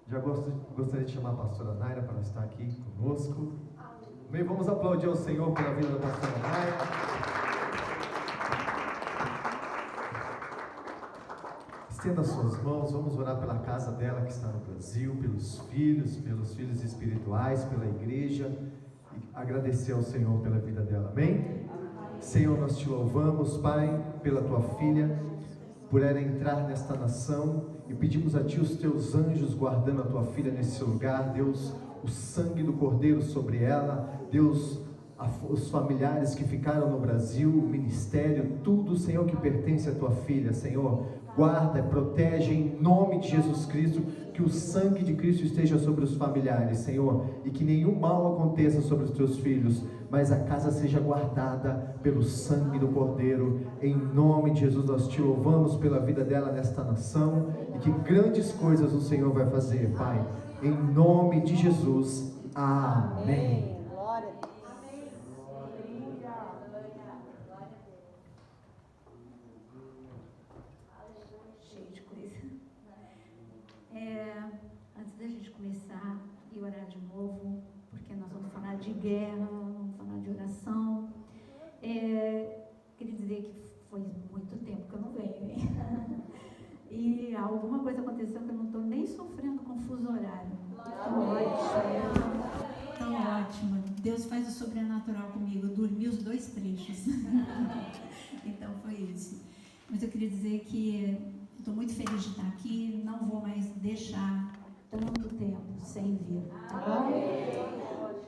Gostaria de chamar a pastora Naira para estar aqui conosco. Amém. Vamos aplaudir ao Senhor pela vida da pastora Naira. Estenda suas mãos, vamos orar pela casa dela que está no Brasil, pelos filhos espirituais, pela igreja, e agradecer ao Senhor pela vida dela. Amém? Senhor, nós te louvamos, Pai, pela tua filha, por ela entrar nesta nação, e pedimos a Ti os Teus anjos guardando a Tua filha nesse lugar, Deus, o sangue do Cordeiro sobre ela, Deus, os familiares que ficaram no Brasil, o ministério, tudo, Senhor, que pertence à Tua filha, Senhor, guarda, protege em nome de Jesus Cristo, que o sangue de Cristo esteja sobre os familiares, Senhor, e que nenhum mal aconteça sobre os Teus filhos, mas a casa seja guardada pelo sangue do Cordeiro. Em nome de Jesus nós te louvamos pela vida dela nesta nação, e que grandes coisas o Senhor vai fazer, Pai, em nome de Jesus, amém. Glória a Deus. Cheio de coisa. Antes da gente começar e orar de novo, porque nós vamos falar de guerra, vamos falar de oração, queria dizer que foi muito tempo que eu não venho, hein? E alguma coisa aconteceu que eu não estou nem sofrendo com fuso horário. Tão ótima. Deus faz o sobrenatural comigo. Eu dormi os 2 trechos. Então foi isso. Mas eu queria dizer que estou muito feliz de estar aqui. Não vou mais deixar tanto tempo sem vir. Tá bom?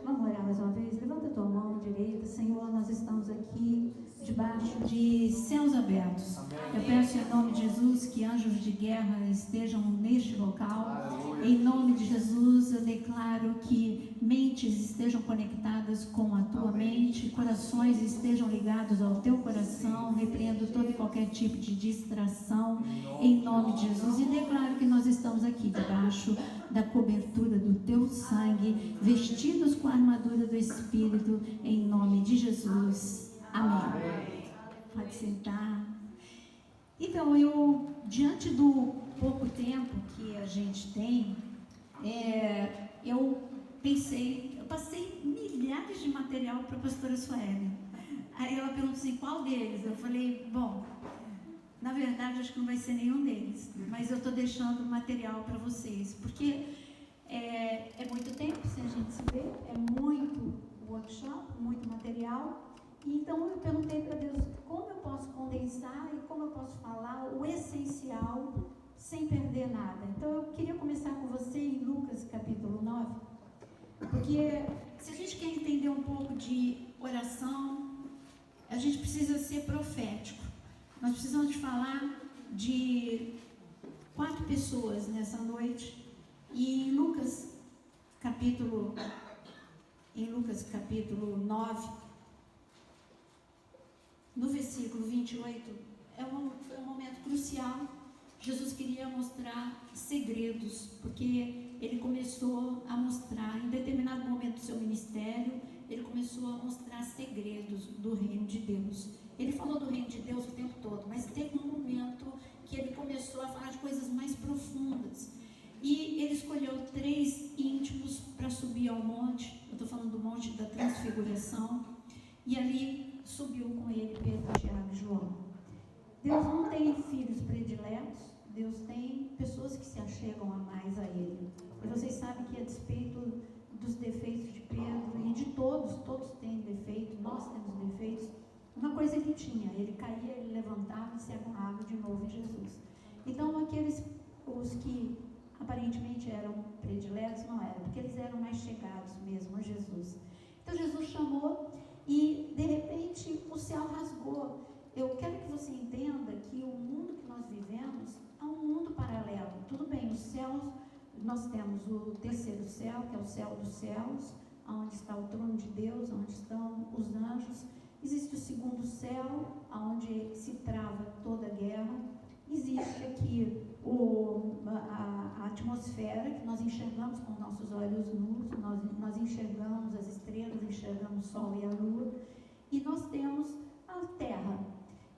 Vamos orar mais uma vez? Levanta a tua mão direita. Senhor, nós estamos aqui debaixo de céus abertos. Eu peço em nome de Jesus que anjos de guerra estejam neste local. Em nome de Jesus eu declaro que mentes estejam conectadas com a tua mente, corações estejam ligados ao teu coração. Repreendo todo e qualquer tipo de distração em nome de Jesus, e declaro que nós estamos aqui debaixo da cobertura do teu sangue, vestidos com a armadura do Espírito, em nome de Jesus. Amém. Pode sentar. Então, eu, diante do pouco tempo que a gente tem, eu passei milhares de material para a pastora Sueli. Aí ela perguntou assim, qual deles? Eu falei, bom, na verdade acho que não vai ser nenhum deles, mas eu estou deixando material para vocês, porque é muito tempo sem a gente se ver, é muito workshop, muito material. Então eu perguntei para Deus como eu posso condensar e como eu posso falar o essencial sem perder nada. Então eu queria começar com você em Lucas capítulo 9, porque se a gente quer entender um pouco de oração, a gente precisa ser profético. Nós precisamos falar de 4 pessoas nessa noite, e em Lucas capítulo 9, no versículo 28, foi um momento crucial. Jesus queria mostrar segredos, porque ele começou a mostrar, em determinado momento do seu ministério, ele começou a mostrar segredos do reino de Deus. Ele falou do reino de Deus o tempo todo, mas teve um momento que ele começou a falar de coisas mais profundas. E ele escolheu 3 íntimos para subir ao monte. Eu estou falando do monte da transfiguração. E ali subiu com ele Pedro, Tiago e João. Deus não tem filhos prediletos, Deus tem pessoas que se achegam a mais a Ele. E vocês sabem que a despeito dos defeitos de Pedro e de todos têm defeito, nós temos defeitos, uma coisa ele tinha, ele caía, ele levantava e se agarrava de novo em Jesus. Então os que aparentemente eram prediletos, não eram, porque eles eram mais chegados mesmo a Jesus. Então Jesus chamou e de repente o céu rasgou. Eu quero que você entenda que o mundo que nós vivemos é um mundo paralelo. Tudo bem, os céus, nós temos o terceiro céu, que é o céu dos céus, onde está o trono de Deus, onde estão os anjos. Existe o segundo céu, onde se trava toda a guerra. Existe aqui a atmosfera, que nós enxergamos com nossos olhos nus, nós enxergamos as estrelas, enxergamos o sol e a lua, e nós temos a terra.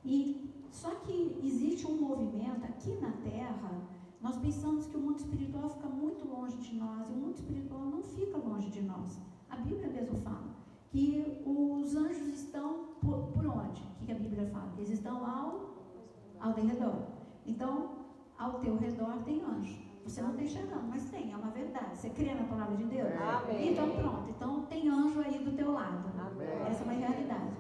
E só que existe um movimento aqui na terra, Nós pensamos que o mundo espiritual fica muito longe de nós, e o mundo espiritual não fica longe de nós. A Bíblia mesmo fala que os anjos estão por onde? O que a Bíblia fala? Que eles estão ao redor. Então, ao teu redor tem anjo. Você não está enxergando, mas tem, é uma verdade. Você crê na palavra de Deus? Amém. Então pronto, então tem anjo aí do teu lado. Amém. Essa é uma realidade.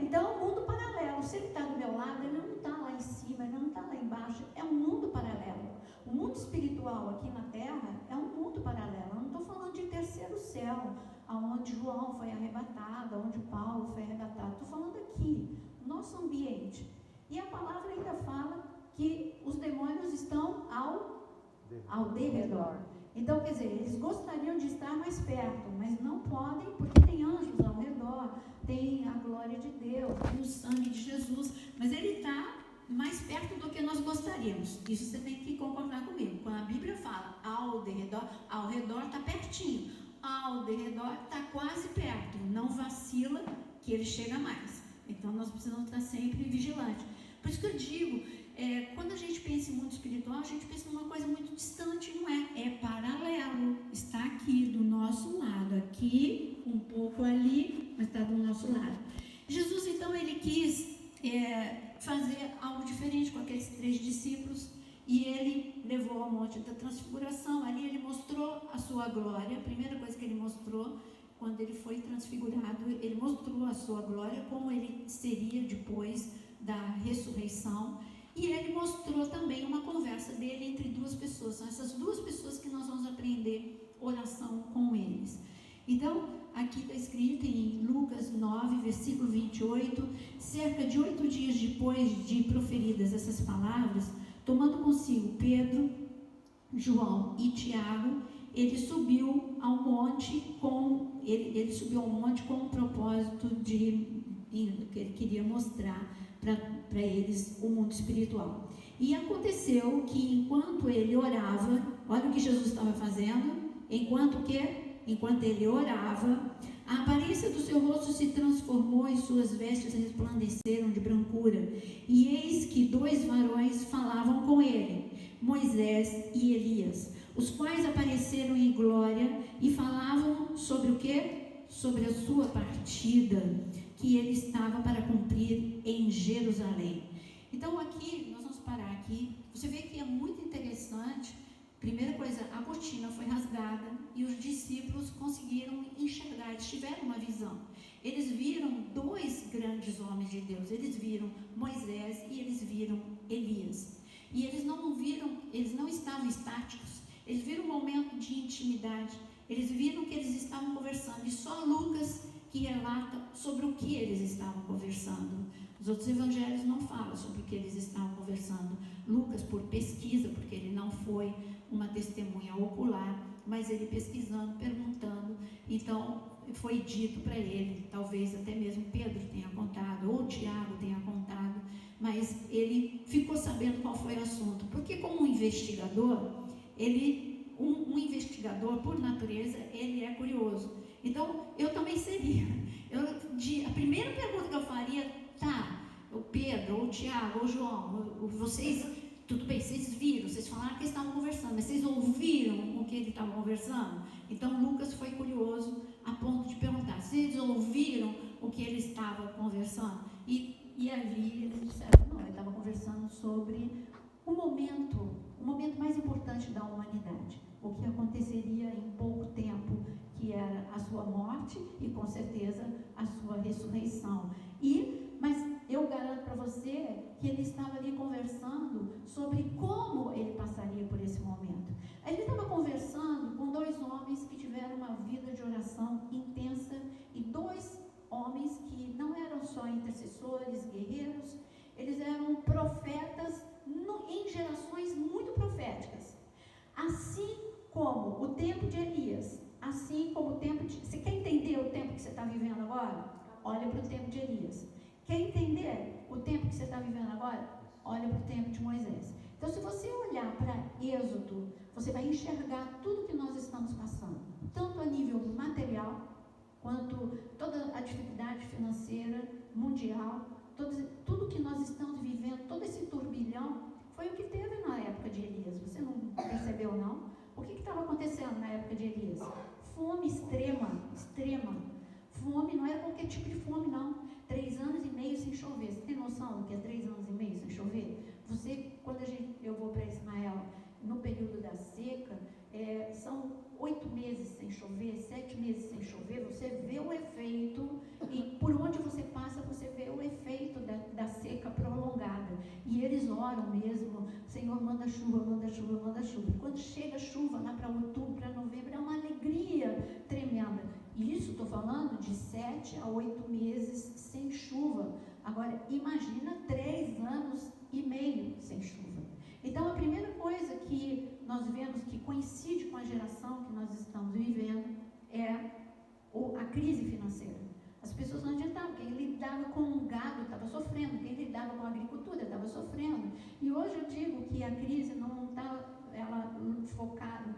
Então, o mundo paralelo, se ele está do meu lado, ele não está lá em cima, ele não está lá embaixo, é um mundo paralelo. O mundo espiritual aqui na Terra é um mundo paralelo. Eu não estou falando de terceiro céu, onde João foi arrebatado, onde Paulo foi arrebatado. Estou falando aqui, nosso ambiente. E a palavra ainda fala que os demônios estão ao derredor. Então, quer dizer, eles gostariam de estar mais perto, mas não podem, porque tem anjos ao redor, tem a glória de Deus, tem o sangue de Jesus, mas ele está mais perto do que nós gostaríamos. Isso você tem que concordar comigo. Quando a Bíblia fala ao redor está pertinho, ao derredor está quase perto, não vacila que ele chega mais. Então nós precisamos estar sempre vigilantes. Por isso que eu digo, quando a gente pensa em mundo espiritual, a gente pensa numa coisa muito distante, não é? É paralelo, está aqui do nosso lado, aqui, um pouco ali, mas está do nosso lado. Jesus, então, ele quis fazer algo diferente com aqueles 3 discípulos, e ele levou ao monte da transfiguração. Ali ele mostrou a sua glória. A primeira coisa que ele mostrou, quando ele foi transfigurado, ele mostrou a sua glória, como ele seria depois da ressurreição. E ele mostrou também uma conversa dele entre 2 pessoas. São essas 2 pessoas que nós vamos aprender oração com eles. Então, aqui está escrito em Lucas 9, versículo 28, cerca de 8 dias depois de proferidas essas palavras, tomando consigo Pedro, João e Tiago, ele subiu ao monte com o propósito que ele queria mostrar para eles o mundo espiritual. E aconteceu que enquanto ele orava, olha o que Jesus estava fazendo, enquanto ele orava, a aparência do seu rosto se transformou e suas vestes resplandeceram de brancura. E eis que 2 varões falavam com ele, Moisés e Elias, os quais apareceram em glória e falavam sobre o quê? Sobre a sua partida, que ele estava para cumprir em Jerusalém. Então aqui, nós vamos parar aqui, você vê que é muito interessante. Primeira coisa, a cortina foi rasgada e os discípulos conseguiram enxergar, eles tiveram uma visão. Eles viram 2 grandes homens de Deus, eles viram Moisés e eles viram Elias. E eles não estavam estáticos, eles viram um momento de intimidade, eles viram que eles estavam conversando, e só Lucas que relata sobre o que eles estavam conversando. Os outros evangelhos não falam sobre o que eles estavam conversando. Lucas, por pesquisa, porque ele não foi uma testemunha ocular, mas ele pesquisando, perguntando, então foi dito para ele, talvez até mesmo Pedro tenha contado, ou Tiago tenha contado, mas ele ficou sabendo qual foi o assunto, porque como um investigador, um investigador por natureza, ele é curioso. Então, eu também seria. A primeira pergunta que eu faria, o Pedro, ou o Tiago, ou o João, vocês, tudo bem, vocês viram, vocês falaram que eles estavam conversando, mas vocês ouviram o que ele estava conversando? Então, Lucas foi curioso a ponto de perguntar, vocês ouviram o que ele estava conversando? E ali eles disseram, não, ele estava conversando sobre o momento mais importante da humanidade, o que aconteceria em pouco tempo, que era a sua morte e com certeza a sua ressurreição. Mas eu garanto para você que ele estava ali conversando sobre como ele passaria por esse momento. Ele estava conversando com 2 homens que tiveram uma vida de oração intensa, e 2 homens que não eram só intercessores, guerreiros, eles eram profetas em gerações muito proféticas. Assim como o tempo de Elias, assim como o tempo de... Você quer entender o tempo que você está vivendo agora? Olha para o tempo de Elias. Quer entender o tempo que você está vivendo agora? Olha para o tempo de Moisés. Então, se você olhar para Êxodo, você vai enxergar tudo que nós estamos passando, tanto a nível material, quanto toda a dificuldade financeira mundial, tudo que nós estamos vivendo, todo esse turbilhão, foi o que teve na época de Elias. estava acontecendo na época de Elias? Fome extrema. Fome, não era qualquer tipo de fome, não. 3 anos e meio sem chover. Você tem noção do que é 3 anos e meio sem chover? Quando eu vou para Ismael, no período da seca, são 8 meses sem chover, 7 meses sem chover, você vê o efeito, e por onde você passa, você vê o efeito da seca prolongada. E eles oram mesmo, Senhor, manda chuva, manda chuva, manda chuva. E quando chega a chuva lá para outubro, para novembro, é uma alegria tremenda. E isso estou falando de 7 a 8 meses sem chuva. Agora, imagina 3 anos e meio sem chuva. Então, a primeira coisa que nós vemos que coincide com a geração que nós estamos vivendo é a crise financeira. As pessoas não adiantavam, quem lidava com o gado estava sofrendo, quem lidava com a agricultura estava sofrendo. E hoje eu digo que a crise não está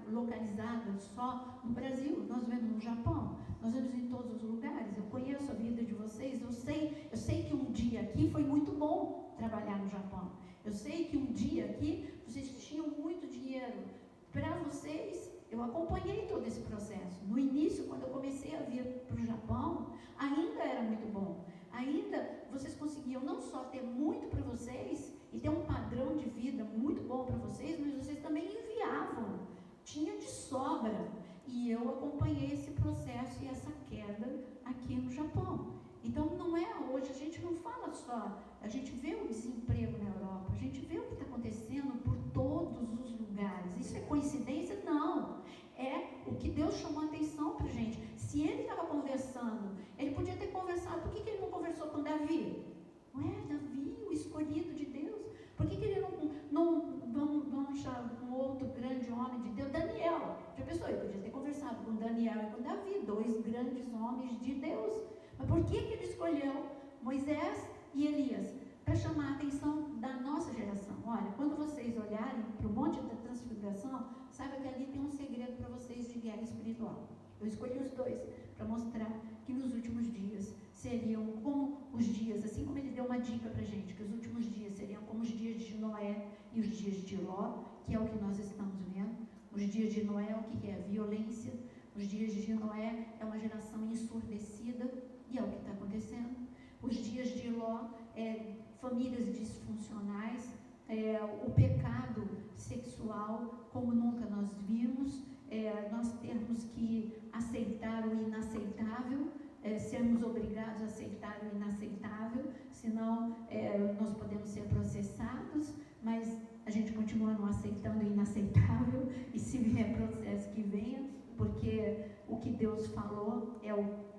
localizada só no Brasil, nós vemos no Japão, nós vemos em todos os lugares. Eu conheço a vida de vocês, eu sei que um dia aqui foi muito bom trabalhar no Japão. Eu sei que um dia aqui vocês tinham muito dinheiro. Para vocês, eu acompanhei todo esse processo. No início, quando eu comecei a vir para o Japão, ainda era muito bom. Ainda vocês conseguiam não só ter muito para vocês e ter um padrão de vida muito bom para vocês, mas vocês também enviavam. Tinha de sobra. E eu acompanhei esse processo e essa queda aqui no Japão. Então, não é hoje, a gente não fala só, a gente vê o desemprego na Europa, a gente vê o que está acontecendo por todos os lugares. Isso é coincidência? Não. É o que Deus chamou a atenção para a gente. Se ele estava conversando, ele podia ter conversado, por que ele não conversou com Davi? Davi, o escolhido de Deus. Por que ele não achar um outro grande homem de Deus? Daniel. Já pensou? Ele podia ter conversado com Daniel e com Davi, 2 grandes homens de Deus. Mas por que ele escolheu Moisés e Elias? Para chamar a atenção da nossa geração. Olha, quando vocês olharem para o Monte da Transfiguração, saiba que ali tem um segredo para vocês de guerra espiritual. Eu escolhi os 2 para mostrar que nos últimos dias seriam como os dias, assim como ele deu uma dica para a gente, que os últimos dias seriam como os dias de Noé e os dias de Ló, que é o que nós estamos vendo. Os dias de Noé, o que é a violência. Os dias de Noé é uma geração ensurdecida, e é o que está acontecendo. Os dias de Ló famílias disfuncionais, o pecado sexual como nunca nós vimos, nós termos que aceitar o inaceitável, sermos obrigados a aceitar o inaceitável, senão nós podemos ser processados, mas a gente continua não aceitando o inaceitável, e se vier processo que venha, porque o que Deus falou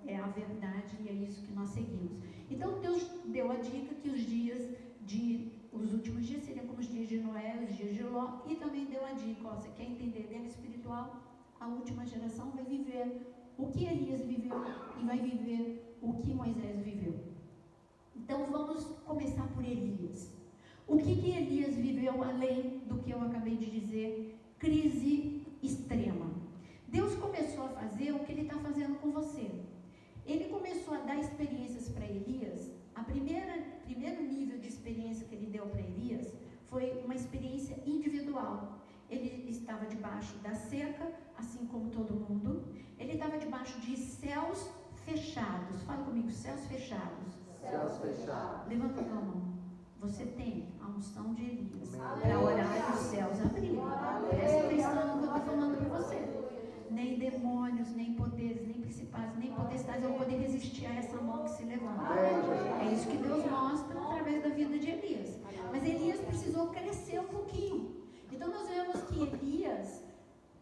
é a verdade e é isso que nós seguimos. Então Deus deu a dica que os últimos dias seriam como os dias de Noé, os dias de Ló, e também deu a dica, você quer entender guerra espiritual? A última geração vai viver o que Elias viveu e vai viver o que Moisés viveu. Então vamos começar por Elias. O que Elias viveu além do que eu acabei de dizer? Crise extrema. Deus começou a fazer o que Ele está fazendo com você. Ele começou a dar experiências para Elias. Primeiro nível de experiência que Ele deu para Elias foi uma experiência individual. Ele estava debaixo da seca, assim como todo mundo. Ele estava debaixo de céus fechados. Fala comigo, céus fechados. Céus fechados. Levanta a tua mão. Você tem a unção de Elias para orar e os céus abrirem. Presta atenção no que eu estou falando para você. Nem demônios, nem poderes, nem principados, nem potestades vão poder resistir a essa mão que se levanta. É isso que Deus mostra através da vida de Elias. Mas Elias precisou crescer um pouquinho. Então nós vemos que Elias,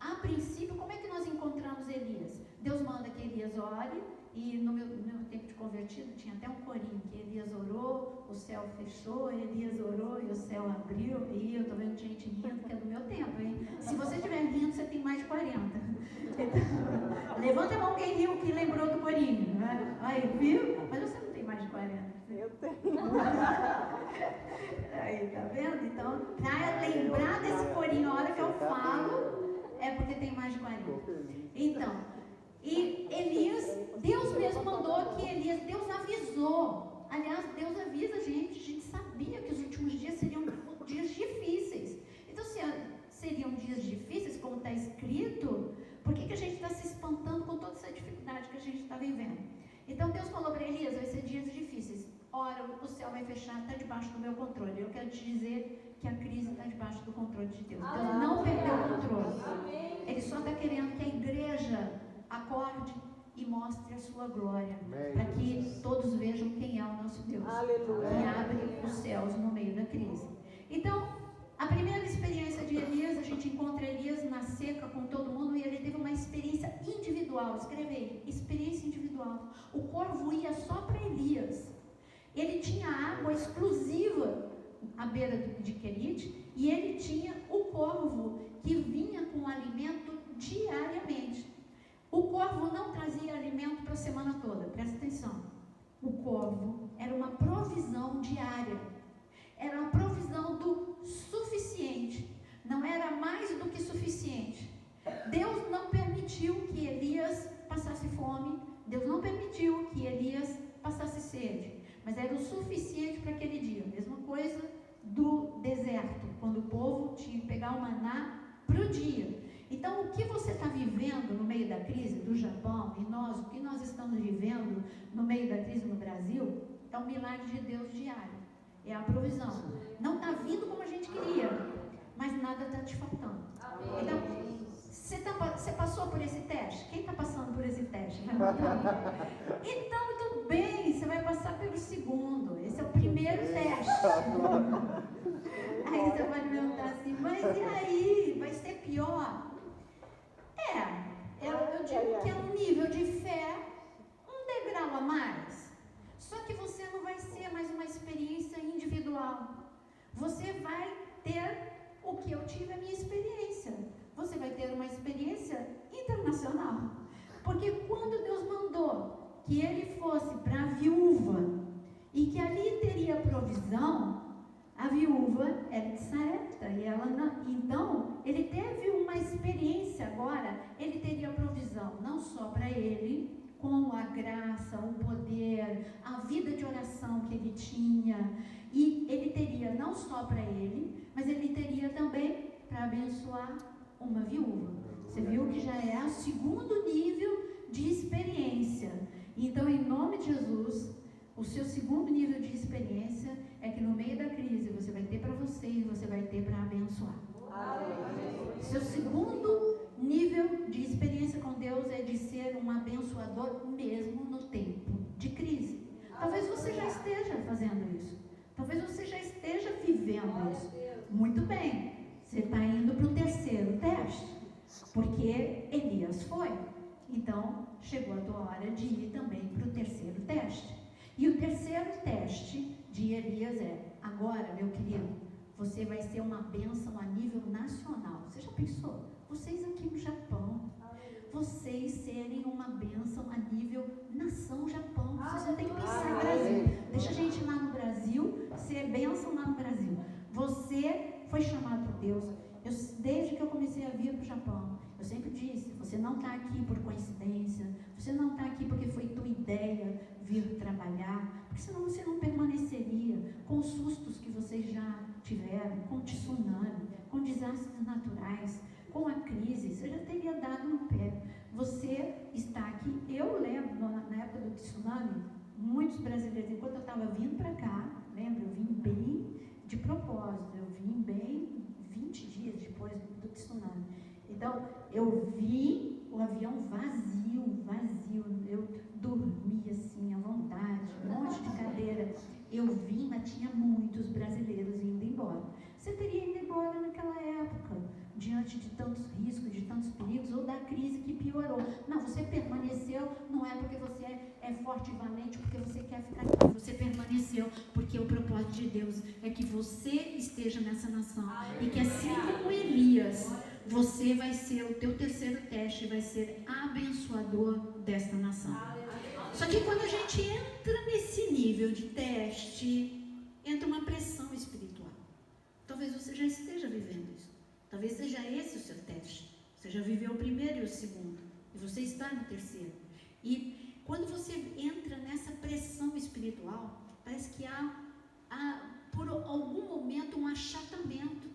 a princípio, como é que nós encontramos Elias? Deus manda que Elias ore, e no meu tempo de convertido tinha até um corinho, que Elias orou, o céu fechou, Elias orou e o céu abriu. E eu estou vendo gente rindo, que é do meu tempo, hein? Se você estiver rindo, você tem mais de 40. Então, levanta a mão quem riu, que lembrou do corinho, né? Aí, viu? Mas você não tem mais de 40. Eu tenho. Aí, tá vendo? Então, para lembrar desse corinho, a hora que eu falo, é porque tem mais de 40. Então, e Elias, Deus mesmo mandou que Elias, Deus avisou. Aliás, Deus avisa a gente sabia que os últimos dias seriam dias difíceis. Então, se seriam dias difíceis, como está escrito, está vivendo. Então Deus falou para Elias, vai ser dias difíceis. Ora, o céu vai fechar, está debaixo do meu controle. Eu quero te dizer que a crise está debaixo do controle de Deus. Deus não perdeu o controle. Ele só está querendo que a igreja acorde e mostre a sua glória, para que todos vejam quem é o nosso Deus, que abre os céus no meio da crise. Então, a primeira experiência de Elias, a gente encontra Elias na seca com todo mundo, e ele teve uma experiência individual. Escreve aí, experiência individual. O corvo ia só para Elias. Ele tinha água exclusiva à beira de Querite, e ele tinha o corvo que vinha com alimento diariamente. O corvo não trazia alimento para a semana toda, presta atenção. O corvo era uma provisão diária, era uma provisão do suficiente, não era mais do que suficiente. Deus não permitiu que Elias passasse fome, Deus não permitiu que Elias passasse sede, mas era o suficiente para aquele dia. Mesma coisa do deserto, quando o povo tinha que pegar o maná para o dia. Então, o que você está vivendo no meio da crise do Japão, e nós, o que nós estamos vivendo no meio da crise no Brasil, é um milagre de Deus diário, é a provisão. Não está vindo como a gente queria, mas nada está te faltando. Então, você passou por esse teste? Quem está passando por esse teste? Então, tudo bem, você vai passar pelo segundo. Esse é o primeiro teste. Aí você vai me perguntar assim, mas e aí? Vai ser pior? Eu digo que é um nível de fé, um degrau a mais. Só que você não vai ser mais uma experiência individual. Você vai ter o que eu tive, a minha experiência. Você vai ter uma experiência internacional. Porque quando Deus mandou que ele fosse para a viúva e que ali teria provisão, a viúva era de Sarepta, e ela não, então ele teve uma experiência agora. Ele teria provisão não só para ele, com a graça, o poder, a vida de oração que ele tinha, e ele teria não só para ele, mas ele teria também para abençoar uma viúva. Você viu que já é o segundo nível de experiência. Então, em nome de Jesus, o seu segundo nível de experiência é que no meio da crise você vai ter para você e você vai ter para abençoar. Seu segundo nível de experiência com Deus é de ser um abençoador mesmo no tempo de crise. Talvez você já esteja fazendo isso. Talvez você já esteja vivendo isso. Muito bem, você está indo para o terceiro teste, porque Elias foi. Então, chegou a tua hora de ir também para o terceiro teste. E o terceiro teste de Elias é: agora, meu querido, você vai ser uma bênção a nível nacional. Você já pensou? Vocês aqui no Japão, vocês serem uma bênção a nível nação Japão. Vocês não tem que pensar no Brasil. Deixa a gente lá no Brasil ser bênção lá no Brasil. Você foi chamado por Deus. Desde que eu comecei a vir para o Japão, eu sempre disse: você não está aqui por coincidência, você não está aqui porque foi tua ideia vir trabalhar, porque senão você não permaneceria com os sustos que vocês já tiveram, com tsunami, com desastres naturais, com a crise. Você já teria dado no pé. Você está aqui. Eu lembro, na época do tsunami, muitos brasileiros, enquanto eu estava vindo para cá, lembra, eu vim bem de propósito, eu vim bem 20 dias depois do tsunami. Então, eu vi o avião vazio, eu dormi assim, à vontade, um monte de cadeira. Eu vim, mas tinha muitos brasileiros indo embora. Você teria ido embora naquela época, diante de tantos riscos, de tantos perigos, ou da crise que piorou. Não, você permaneceu, não é porque você é forte e valente, porque você quer ficar aqui. Você permaneceu porque o propósito de Deus é que você esteja nessa nação. E que assim como Elias, você vai ser, o teu terceiro teste vai ser abençoador desta nação. Só que quando a gente entra nesse nível de teste, entra uma pressão espiritual. Talvez você já esteja vivendo isso. Talvez seja esse o seu teste. Você já viveu o primeiro e o segundo, e você está no terceiro. E quando você entra nessa pressão espiritual, parece que há por algum momento um achatamento.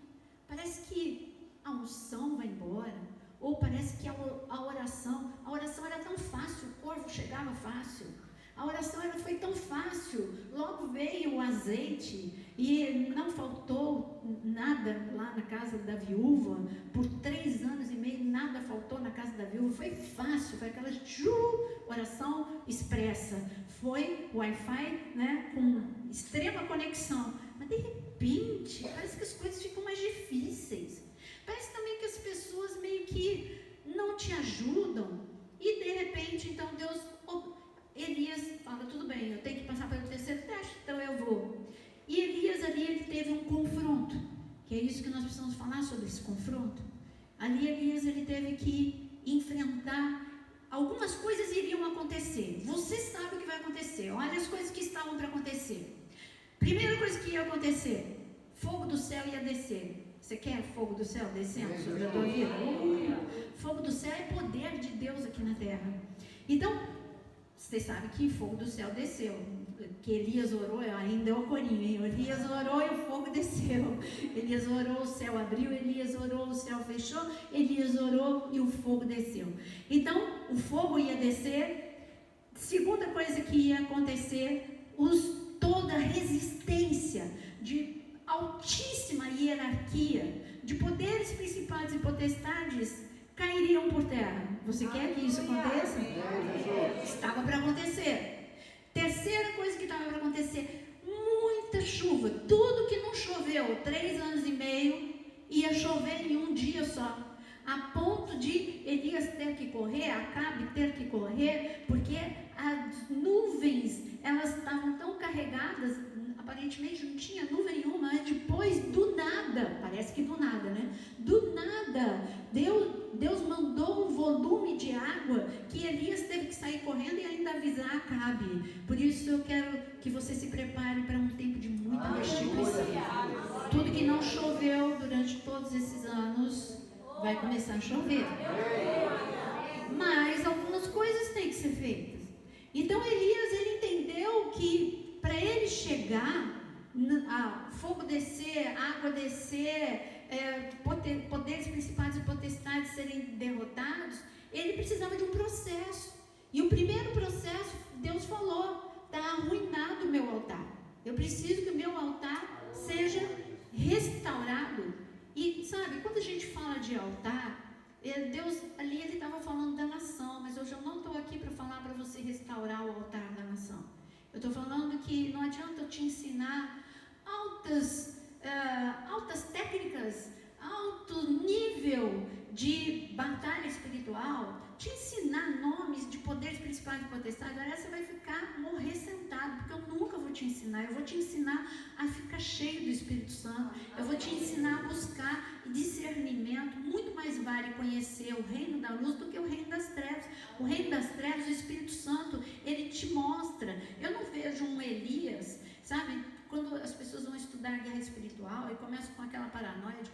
Parece que a unção vai embora, ou parece que a oração era tão fácil, o corvo chegava fácil, a oração foi tão fácil, logo veio o azeite e não faltou nada lá na casa da viúva, por 3 anos e meio nada faltou na casa da viúva, foi fácil, foi aquela oração expressa, foi Wi-Fi, né, com extrema conexão, mas de repente parece que as coisas ficam mais difíceis, parece também que as pessoas meio que não te ajudam, e de repente então Deus, Elias fala, tudo bem, eu tenho que passar pelo terceiro teste, então eu vou. E Elias ali, ele teve um confronto, que é isso que nós precisamos falar sobre esse confronto. Ali Elias, ele teve que enfrentar, algumas coisas iriam acontecer, você sabe o que vai acontecer, olha as coisas que estavam para acontecer. Primeira coisa que ia acontecer, fogo do céu ia descer. Você quer fogo do céu descendo sobre a tua vida? Fogo do céu é poder de Deus aqui na terra. Então, você sabe que fogo do céu desceu, que Elias orou, ainda é o corinho, hein? Elias orou e o fogo desceu, Elias orou, o céu abriu, Elias orou, o céu fechou, Elias orou e o fogo desceu. Então, o fogo ia descer. Segunda coisa que ia acontecer, toda a resistência de altíssima hierarquia, de poderes principais e potestades, cairiam por terra. Você quer que isso aconteça? Estava para acontecer. Terceira coisa que estava para acontecer, muita chuva. Tudo que não choveu 3 anos e meio, ia chover em um dia só, a ponto de Elias ter que correr, Acabe ter que correr, porque as nuvens, elas estavam tão carregadas, aparentemente não tinha nuvem nenhuma, mas depois do nada, parece que do nada, né? Do nada, Deus mandou um volume de água que Elias teve que sair correndo e ainda avisar Acabe. Por isso eu quero que você se prepare para um tempo de muita restituição. Tudo que não choveu durante todos esses anos vai começar a chover. Mas algumas coisas têm que ser feitas. Então Elias, ele entendeu que para ele chegar, fogo descer, água descer, poderes principais e potestades serem derrotados, ele precisava de um processo. E o primeiro processo, Deus falou, está arruinado o meu altar. Eu preciso que o meu altar seja restaurado. E sabe, quando a gente fala de altar, Deus ali, ele estava falando da nação, mas hoje eu não estou aqui para falar para você restaurar o altar da nação. Eu estou falando que não adianta eu te ensinar altas técnicas, alto nível de batalha espiritual, te ensinar nomes de poderes principais e potestades. Agora você vai morrer sentado, porque eu nunca vou te ensinar. Eu vou te ensinar a ficar cheio do Espírito Santo, eu vou te ensinar a buscar discernimento. Muito mais vale conhecer o reino da luz do que o reino das trevas. O reino das trevas, o Espírito Santo, ele te mostra. Eu não vejo um Elias, sabe, quando as pessoas vão estudar guerra espiritual e começam com aquela paranoia de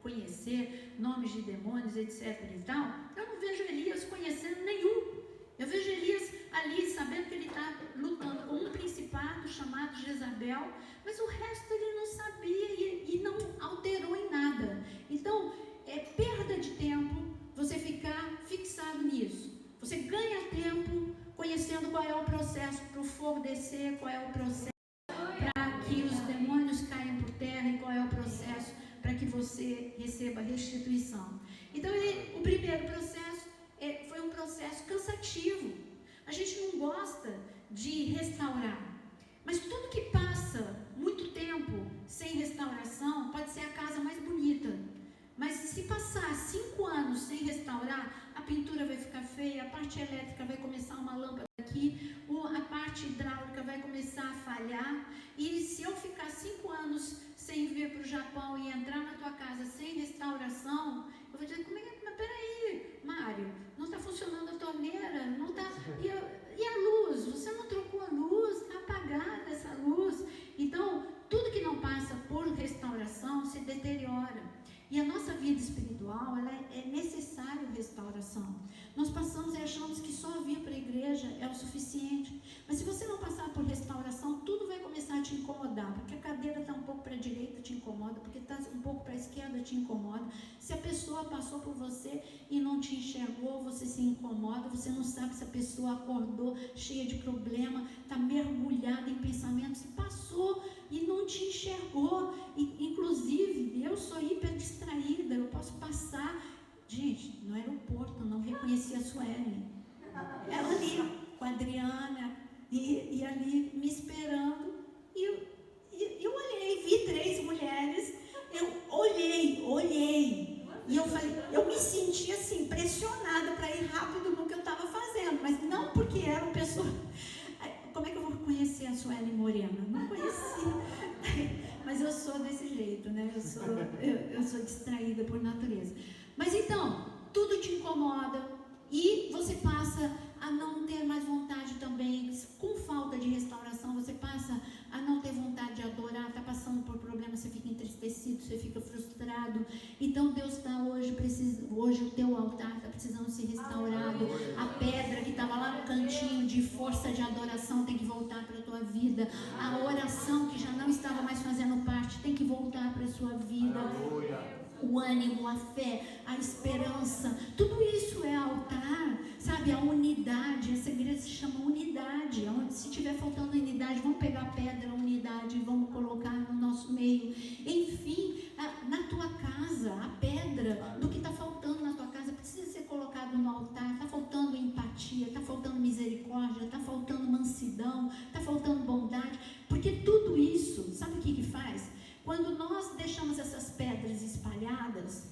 conhecer nomes de demônios, etc. e tal, eu não vejo Elias conhecendo nenhum. Eu vejo Elias ali, sabendo que ele está lutando com um principado chamado Jezabel, mas o resto ele não sabia e não alterou em nada. Então, é perda de tempo você ficar fixado nisso. Você ganha tempo conhecendo qual é o processo para o fogo descer, qual é o processo para que os demônios caiam por terra e qual é o processo para que você receba restituição. Então, o primeiro processo foi um processo cansativo. A gente não gosta de restaurar, mas tudo que passa muito tempo sem restauração pode ser a casa mais bonita. Mas se passar 5 anos sem restaurar, a pintura vai ficar feia, a parte elétrica vai começar uma lâmpada aqui, a parte hidráulica vai começar a falhar. E se eu ficar 5 anos sem vir para o Japão e entrar na tua casa sem restauração, eu vou dizer, como é que, mas peraí, Mário, não está funcionando a torneira, não está, e a luz, você não trocou a luz, está apagada essa luz. Então, tudo que não passa por restauração se deteriora. E a nossa nossa vida espiritual, é necessário restauração. Nós passamos e achamos que só vir para a igreja é o suficiente. Mas se você não passar por restauração, tudo vai começar a te incomodar. Porque a cadeira está um pouco para a direita, te incomoda. Porque está um pouco para a esquerda, te incomoda. Se a pessoa passou por você e não te enxergou, você se incomoda. Você não sabe se a pessoa acordou cheia de problema, está mergulhada em pensamentos e passou e não te enxergou. Inclusive, eu sou hiper distraída, eu posso passar. Gente, no aeroporto, não reconheci a Sueli. Ela ali, com a Adriana, e ali me esperando. E eu olhei, vi 3 mulheres. Eu olhei. E eu falei, eu me senti assim, pressionada para ir rápido no que eu estava fazendo. Mas não porque eram pessoas. Como é que eu vou conhecer a Sueli Morena? Não conheci. Mas eu sou desse jeito, né? Eu sou distraída por natureza. Mas então, tudo te incomoda e você passa a não ter mais vontade também, com falta de restauração, você passa a não ter vontade de adorar, está passando por problemas, você fica entristecido, você fica frustrado. Então Deus está hoje o teu altar está precisando ser restaurado. A pedra que estava lá no cantinho de força de adoração tem que voltar para a tua vida. A oração que já não estava mais fazendo parte tem que voltar para a sua vida. O ânimo, a fé, a esperança, tudo isso é altar, sabe? A unidade, essa igreja se chama unidade. Se estiver faltando unidade, vamos pegar a pedra, a unidade, e vamos colocar no nosso meio. Enfim, na tua casa, a pedra do que está faltando na tua casa precisa ser colocado no altar. Está faltando empatia, está faltando misericórdia, está faltando mansidão, está faltando bondade, porque tudo isso, sabe o que faz? Quando nós deixamos essas pedras espalhadas,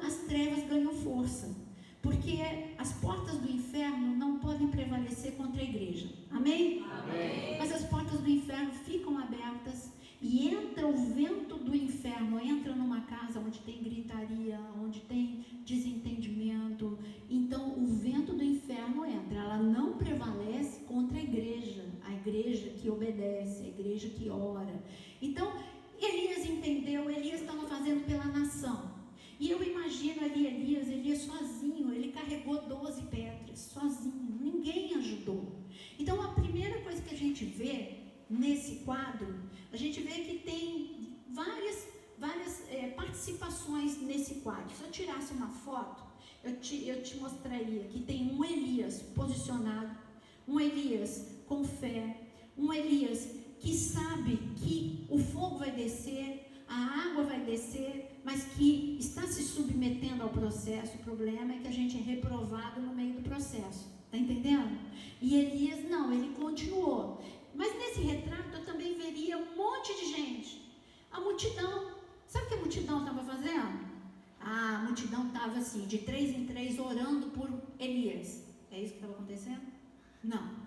as trevas ganham força, porque as portas do inferno não podem prevalecer contra a igreja. Amém? Amém. Mas as portas do inferno ficam abertas e entra o vento do inferno, entra numa casa onde tem gritaria, onde tem desentendimento. Então o vento do inferno entra, ela não prevalece contra a igreja que obedece, a igreja que ora. Então Elias entendeu, Elias estava fazendo pela nação. E eu imagino ali Elias sozinho, ele carregou 12 pedras, sozinho, ninguém ajudou. Então a primeira coisa que a gente vê nesse quadro, a gente vê que tem várias participações nesse quadro. Se eu tirasse uma foto, eu te mostraria que tem um Elias posicionado, um Elias com fé, um Elias que sabe que o fogo vai descer, a água vai descer, mas que está se submetendo ao processo. O problema é que a gente é reprovado no meio do processo, está entendendo? E Elias não, ele continuou. Mas nesse retrato eu também veria um monte de gente, a multidão. Sabe o que a multidão estava fazendo? A multidão estava assim, de 3 em 3, orando por Elias. É isso que estava acontecendo? Não.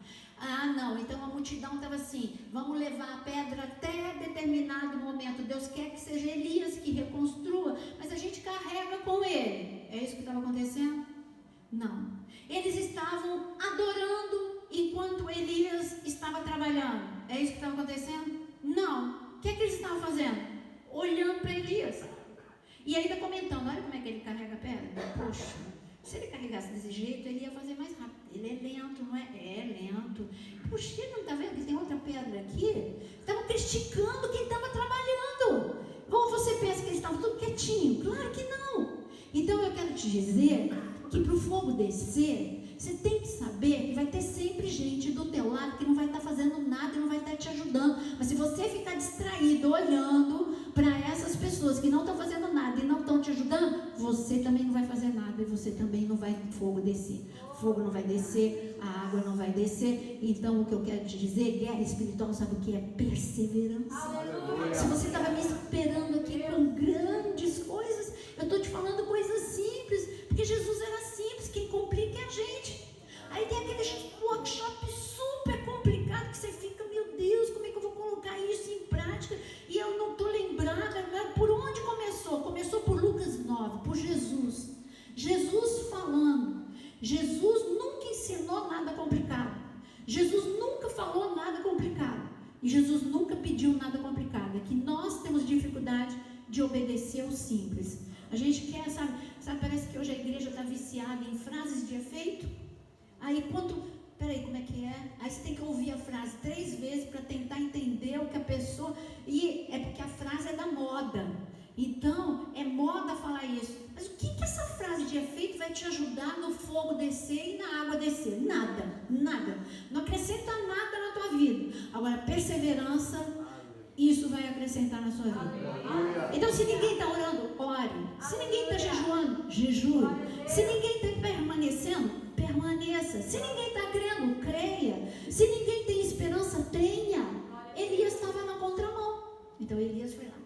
Não, então a multidão estava assim, vamos levar a pedra até determinado momento, Deus quer que seja Elias que reconstrua, mas a gente carrega com ele. É isso que estava acontecendo? Não. Eles estavam adorando enquanto Elias estava trabalhando. É isso que estava acontecendo? Não. O que eles estavam fazendo? Olhando para Elias. E ainda comentando, olha como é que ele carrega a pedra. Poxa, se ele carregasse desse jeito, ele ia fazer mais rápido. Ele é lento, não é? É lento. Puxa, ele não está vendo que tem outra pedra aqui? Estavam criticando quem estava trabalhando. Ou você pensa que eles estavam tudo quietinho? Claro que não. Então eu quero te dizer que para o fogo descer, você tem que saber que vai ter sempre gente do teu lado que não vai estar fazendo nada e não vai estar te ajudando. Mas se você ficar distraído olhando para essas pessoas que não estão fazendo nada e não estão te ajudando, você também não vai fazer nada e você também não vai fogo descer. O fogo não vai descer, a água não vai descer. Então o que eu quero te dizer, guerra espiritual, sabe o que é? Perseverança. Aleluia. Se você estava me esperando aqui com grandes coisas, eu estou te falando coisas simples, porque Jesus era simples, quem complica é a gente. Aí tem aquele workshop super complicado que você fica, meu Deus, como é que eu vou colocar isso em prática? E eu não estou lembrada, né? Por onde começou? Começou por Lucas 9, por Jesus. Jesus falando. Jesus nunca ensinou nada complicado. Jesus nunca falou nada complicado. E Jesus nunca pediu nada complicado. É que nós temos dificuldade de obedecer ao simples. A gente quer, sabe, parece que hoje a igreja está viciada em frases de efeito. Aí peraí, como é que é? Aí você tem que ouvir a frase 3 vezes para tentar entender o que a pessoa... E é porque a frase é da moda. Então, é moda falar isso. Mas o que essa frase de efeito vai te ajudar no fogo descer e na água descer? Nada, nada. Não acrescenta nada na tua vida. Agora, perseverança, isso vai acrescentar na sua vida. Então, se ninguém está orando, ore. Se ninguém está jejuando, jejue. Se ninguém está permanecendo, permaneça. Se ninguém está crendo, creia. Se ninguém tem esperança, tenha. Elias estava na contramão. Então, Elias foi lá.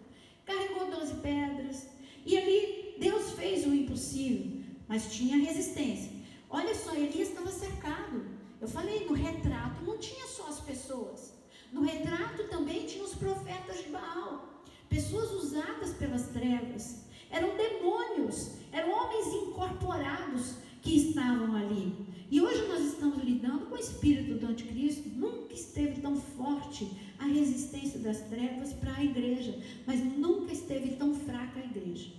Carregou 12 pedras. E ali, Deus fez o impossível. Mas tinha resistência. Olha só, Elias estava cercado. Eu falei, no retrato não tinha só as pessoas. No retrato também tinha os profetas de Baal. Pessoas usadas pelas trevas. Eram demônios. Eram homens incorporados que estavam ali. E hoje nós estamos lidando com o espírito do anticristo. Nunca esteve tão forte a resistência das trevas para a igreja, mas nunca esteve tão fraca a igreja.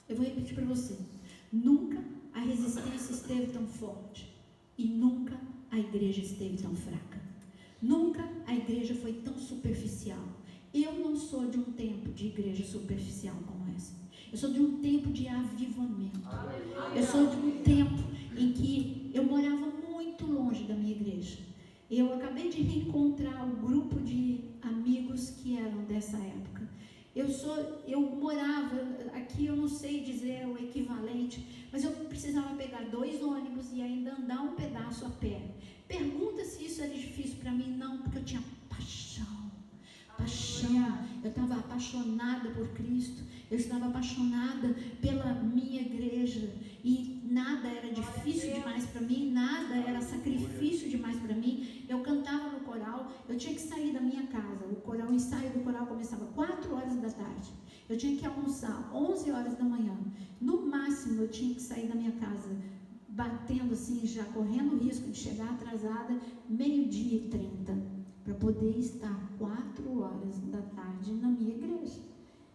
Eu vou repetir para você. Nunca a resistência esteve tão forte e nunca a igreja esteve tão fraca. Nunca a igreja foi tão superficial. Eu não sou de um tempo de igreja superficial como essa. Eu sou de um tempo de avivamento. Eu sou de um tempo em que eu morava muito longe da minha igreja. Eu acabei de reencontrar um grupo de amigos que eram dessa época. Eu morava, aqui eu não sei dizer o equivalente, mas eu precisava pegar 2 ônibus e ainda andar um pedaço a pé. Pergunta se isso era difícil para mim. Não, porque eu tinha paixão. Eu estava apaixonada por Cristo. Eu estava apaixonada pela minha igreja. E nada era difícil demais para mim, nada era sacrifício demais para mim. Eu cantava no coral, eu tinha que sair da minha casa. O ensaio do coral começava 4 horas da tarde. Eu tinha que almoçar 11 horas da manhã. No máximo, eu tinha que sair da minha casa batendo assim, já correndo o risco de chegar atrasada, 12:30, para poder estar 4 horas da tarde na minha igreja.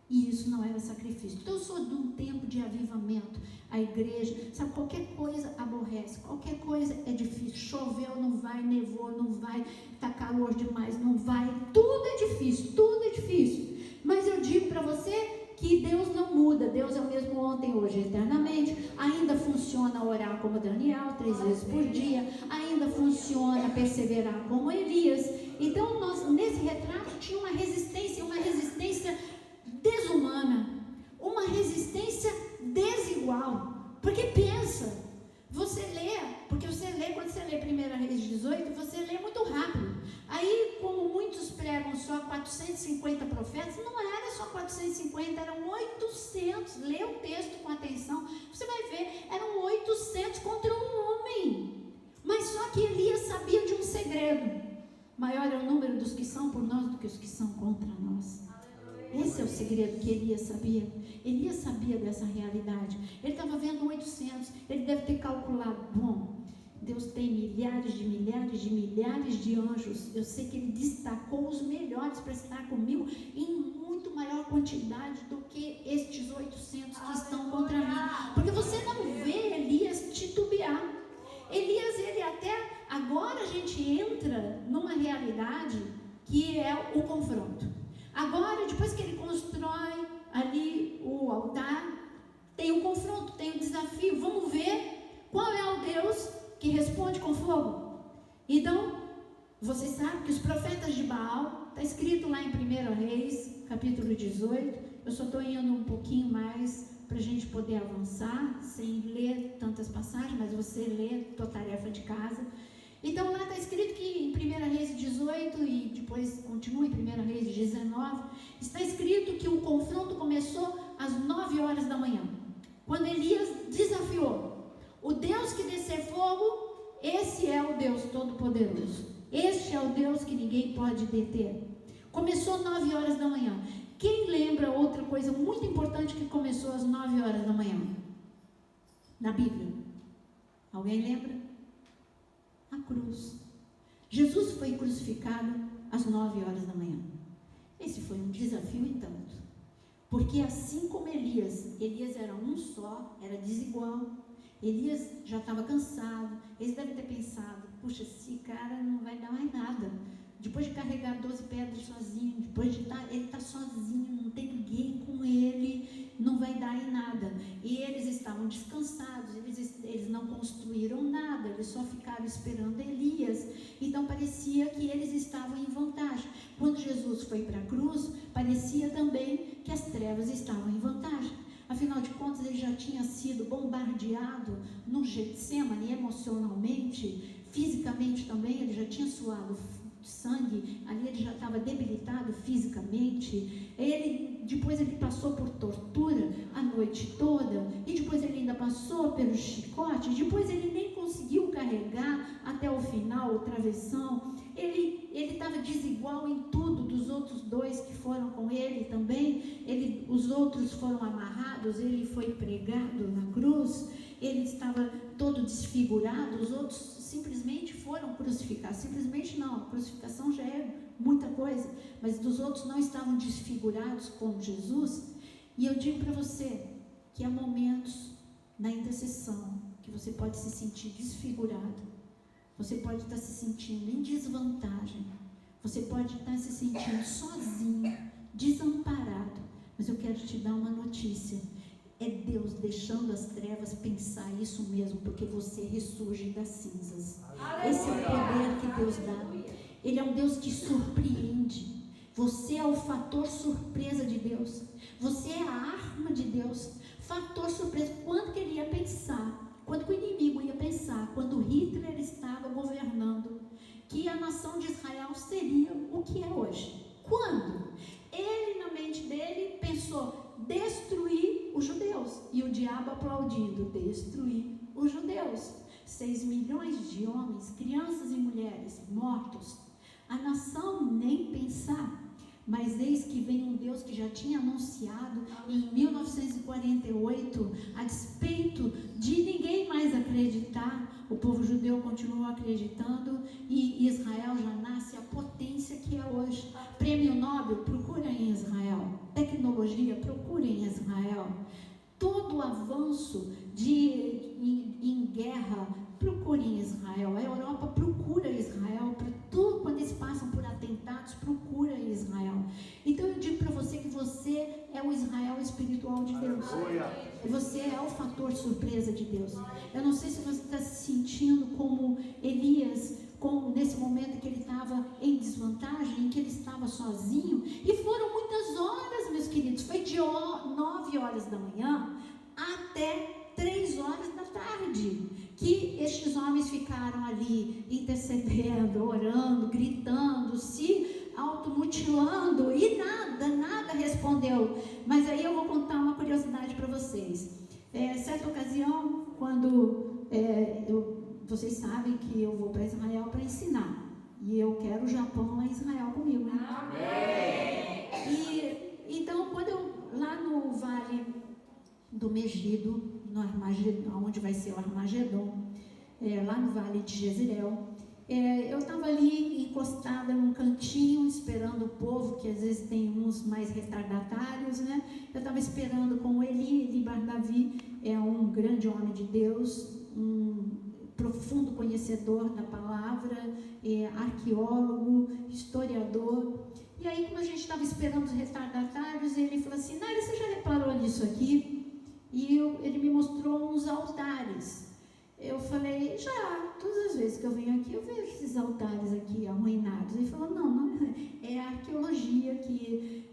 E isso não era sacrifício. Então eu sou de um tempo de avivamento. A igreja, sabe, qualquer coisa aborrece, qualquer coisa é difícil. Choveu, não vai, nevou, não vai, está calor demais, não vai. Tudo é difícil, tudo é difícil. Mas eu digo para você que Deus não muda. Deus é o mesmo ontem, hoje, eternamente. Ainda funciona orar como Daniel, 3 vezes por dia. Ainda funciona perseverar como Elias. Então nós, nesse retrato, tinha uma resistência desumana, uma resistência desigual. Porque pensa, você lê, quando você lê 1 Reis 18, você lê muito rápido. Aí, como muitos pregam só 450 profetas, não era só 450, eram 800. Lê o texto com atenção, você vai ver, eram 800 contra um homem. Mas só que Elias sabia de um segredo: maior é o número dos que são por nós do que os que são contra nós. Esse é o segredo que Elias sabia. Elias sabia dessa realidade. Ele estava vendo 800. Ele deve ter calculado: bom, Deus tem milhares de anjos. Eu sei que Ele destacou os melhores para estar comigo em muito maior quantidade do que estes 800 que estão contra mim. Porque você não vê Elias titubear. Elias, ele até... Agora a gente entra numa realidade que é o confronto. Agora, depois que ele constrói ali o altar, tem o confronto, tem o desafio. Vamos ver qual é o Deus que responde com fogo. Então, vocês sabem que os profetas de Baal, está escrito lá em 1 Reis, capítulo 18. Eu só estou indo um pouquinho mais para a gente poder avançar, sem ler tantas passagens, mas você lê tua tarefa de casa. Então lá está escrito que em 1 Reis 18 e depois continua em 1 Reis 19, está escrito que o confronto começou às 9 horas da manhã, quando Elias desafiou: o Deus que descer fogo, esse é o Deus Todo-Poderoso, este é o Deus que ninguém pode deter. Começou às 9 horas da manhã. Quem lembra outra coisa muito importante que começou às 9 horas da manhã na Bíblia? Alguém lembra? A cruz. Jesus foi crucificado às 9 horas da manhã. Esse foi um desafio e tanto. Porque assim como Elias era um só, era desigual. Elias já estava cansado. Eles devem ter pensado: puxa, esse cara não vai dar mais nada. Depois de carregar 12 pedras sozinho, depois de ele está sozinho, não tem ninguém com ele, não vai dar em nada. E eles estavam descansados, eles não construíram nada, eles só ficaram esperando Elias. Então parecia que eles estavam em vantagem. Quando Jesus foi para a cruz, parecia também que as trevas estavam em vantagem. Afinal de contas, ele já tinha sido bombardeado no Getsemane emocionalmente, fisicamente também, ele já tinha suado sangue, ali ele já estava debilitado fisicamente. Depois ele passou por tortura a noite toda, e depois ele ainda passou pelo chicote, depois ele nem conseguiu carregar até o final o travessão. Ele estava desigual em tudo dos outros dois que foram com ele também. Os outros foram amarrados, ele foi pregado na cruz, ele estava todo desfigurado, os outros simplesmente foram crucificar. Simplesmente não, a crucificação já é muita coisa, mas dos outros não estavam desfigurados como Jesus. E eu digo para você que há momentos na intercessão que você pode se sentir desfigurado, você pode estar se sentindo em desvantagem, você pode estar se sentindo sozinho, desamparado, mas eu quero te dar uma notícia: é Deus deixando as trevas pensar isso mesmo, porque você ressurge das cinzas. Esse é o poder que Deus dá. Ele é um Deus que surpreende. Você é o fator surpresa de Deus. Você é a arma de Deus. Fator surpresa. Quando que ele ia pensar? Quando que o inimigo ia pensar? Quando Hitler estava governando, que a nação de Israel seria o que é hoje? Quando? Ele, na mente dele, pensou: destruir os judeus. E o diabo aplaudindo: destruir os judeus. 6 milhões de homens, crianças e mulheres mortos. A nação nem pensar. Mas eis que vem um Deus que já tinha anunciado em 1948, a despeito de ninguém mais acreditar, o povo judeu continuou acreditando, e Israel já nasce a potência que é hoje. Prêmio Nobel, procura em Israel. Tecnologia, procura em Israel. Todo o avanço em guerra, procure em Israel. A Europa procura Israel para tudo. Quando eles passam por atentados, procura Israel. Então eu digo para você que você é o Israel espiritual de Deus. Você é o fator surpresa de Deus. Eu não sei se você está se sentindo como Elias, nesse momento em que ele estava em desvantagem, em que ele estava sozinho. E foram muitas horas, meus queridos. Foi de 9 horas da manhã até 3 horas da tarde, que estes homens ficaram ali intercedendo, orando, gritando, se automutilando, e nada respondeu. Mas aí eu vou contar uma curiosidade para vocês. Certa ocasião, quando vocês sabem que eu vou para Israel para ensinar, e eu quero o Japão lá em Israel comigo, né? Amém! E então, quando lá no Vale do Megido, no Armagedon, onde vai ser o Armagedon, lá no Vale de Jezreel, eu estava ali encostada num cantinho, esperando o povo, que às vezes tem uns mais retardatários, né? Eu estava esperando com Eli Bardavi, é um grande homem de Deus, um profundo conhecedor da palavra, arqueólogo, historiador. E aí, quando a gente estava esperando os retardatários, ele falou assim: Nália, você já reparou nisso aqui? E ele me mostrou uns altares. Eu falei: já, todas as vezes que eu venho aqui, eu vejo esses altares aqui arruinados. Ele falou: não é a arqueologia que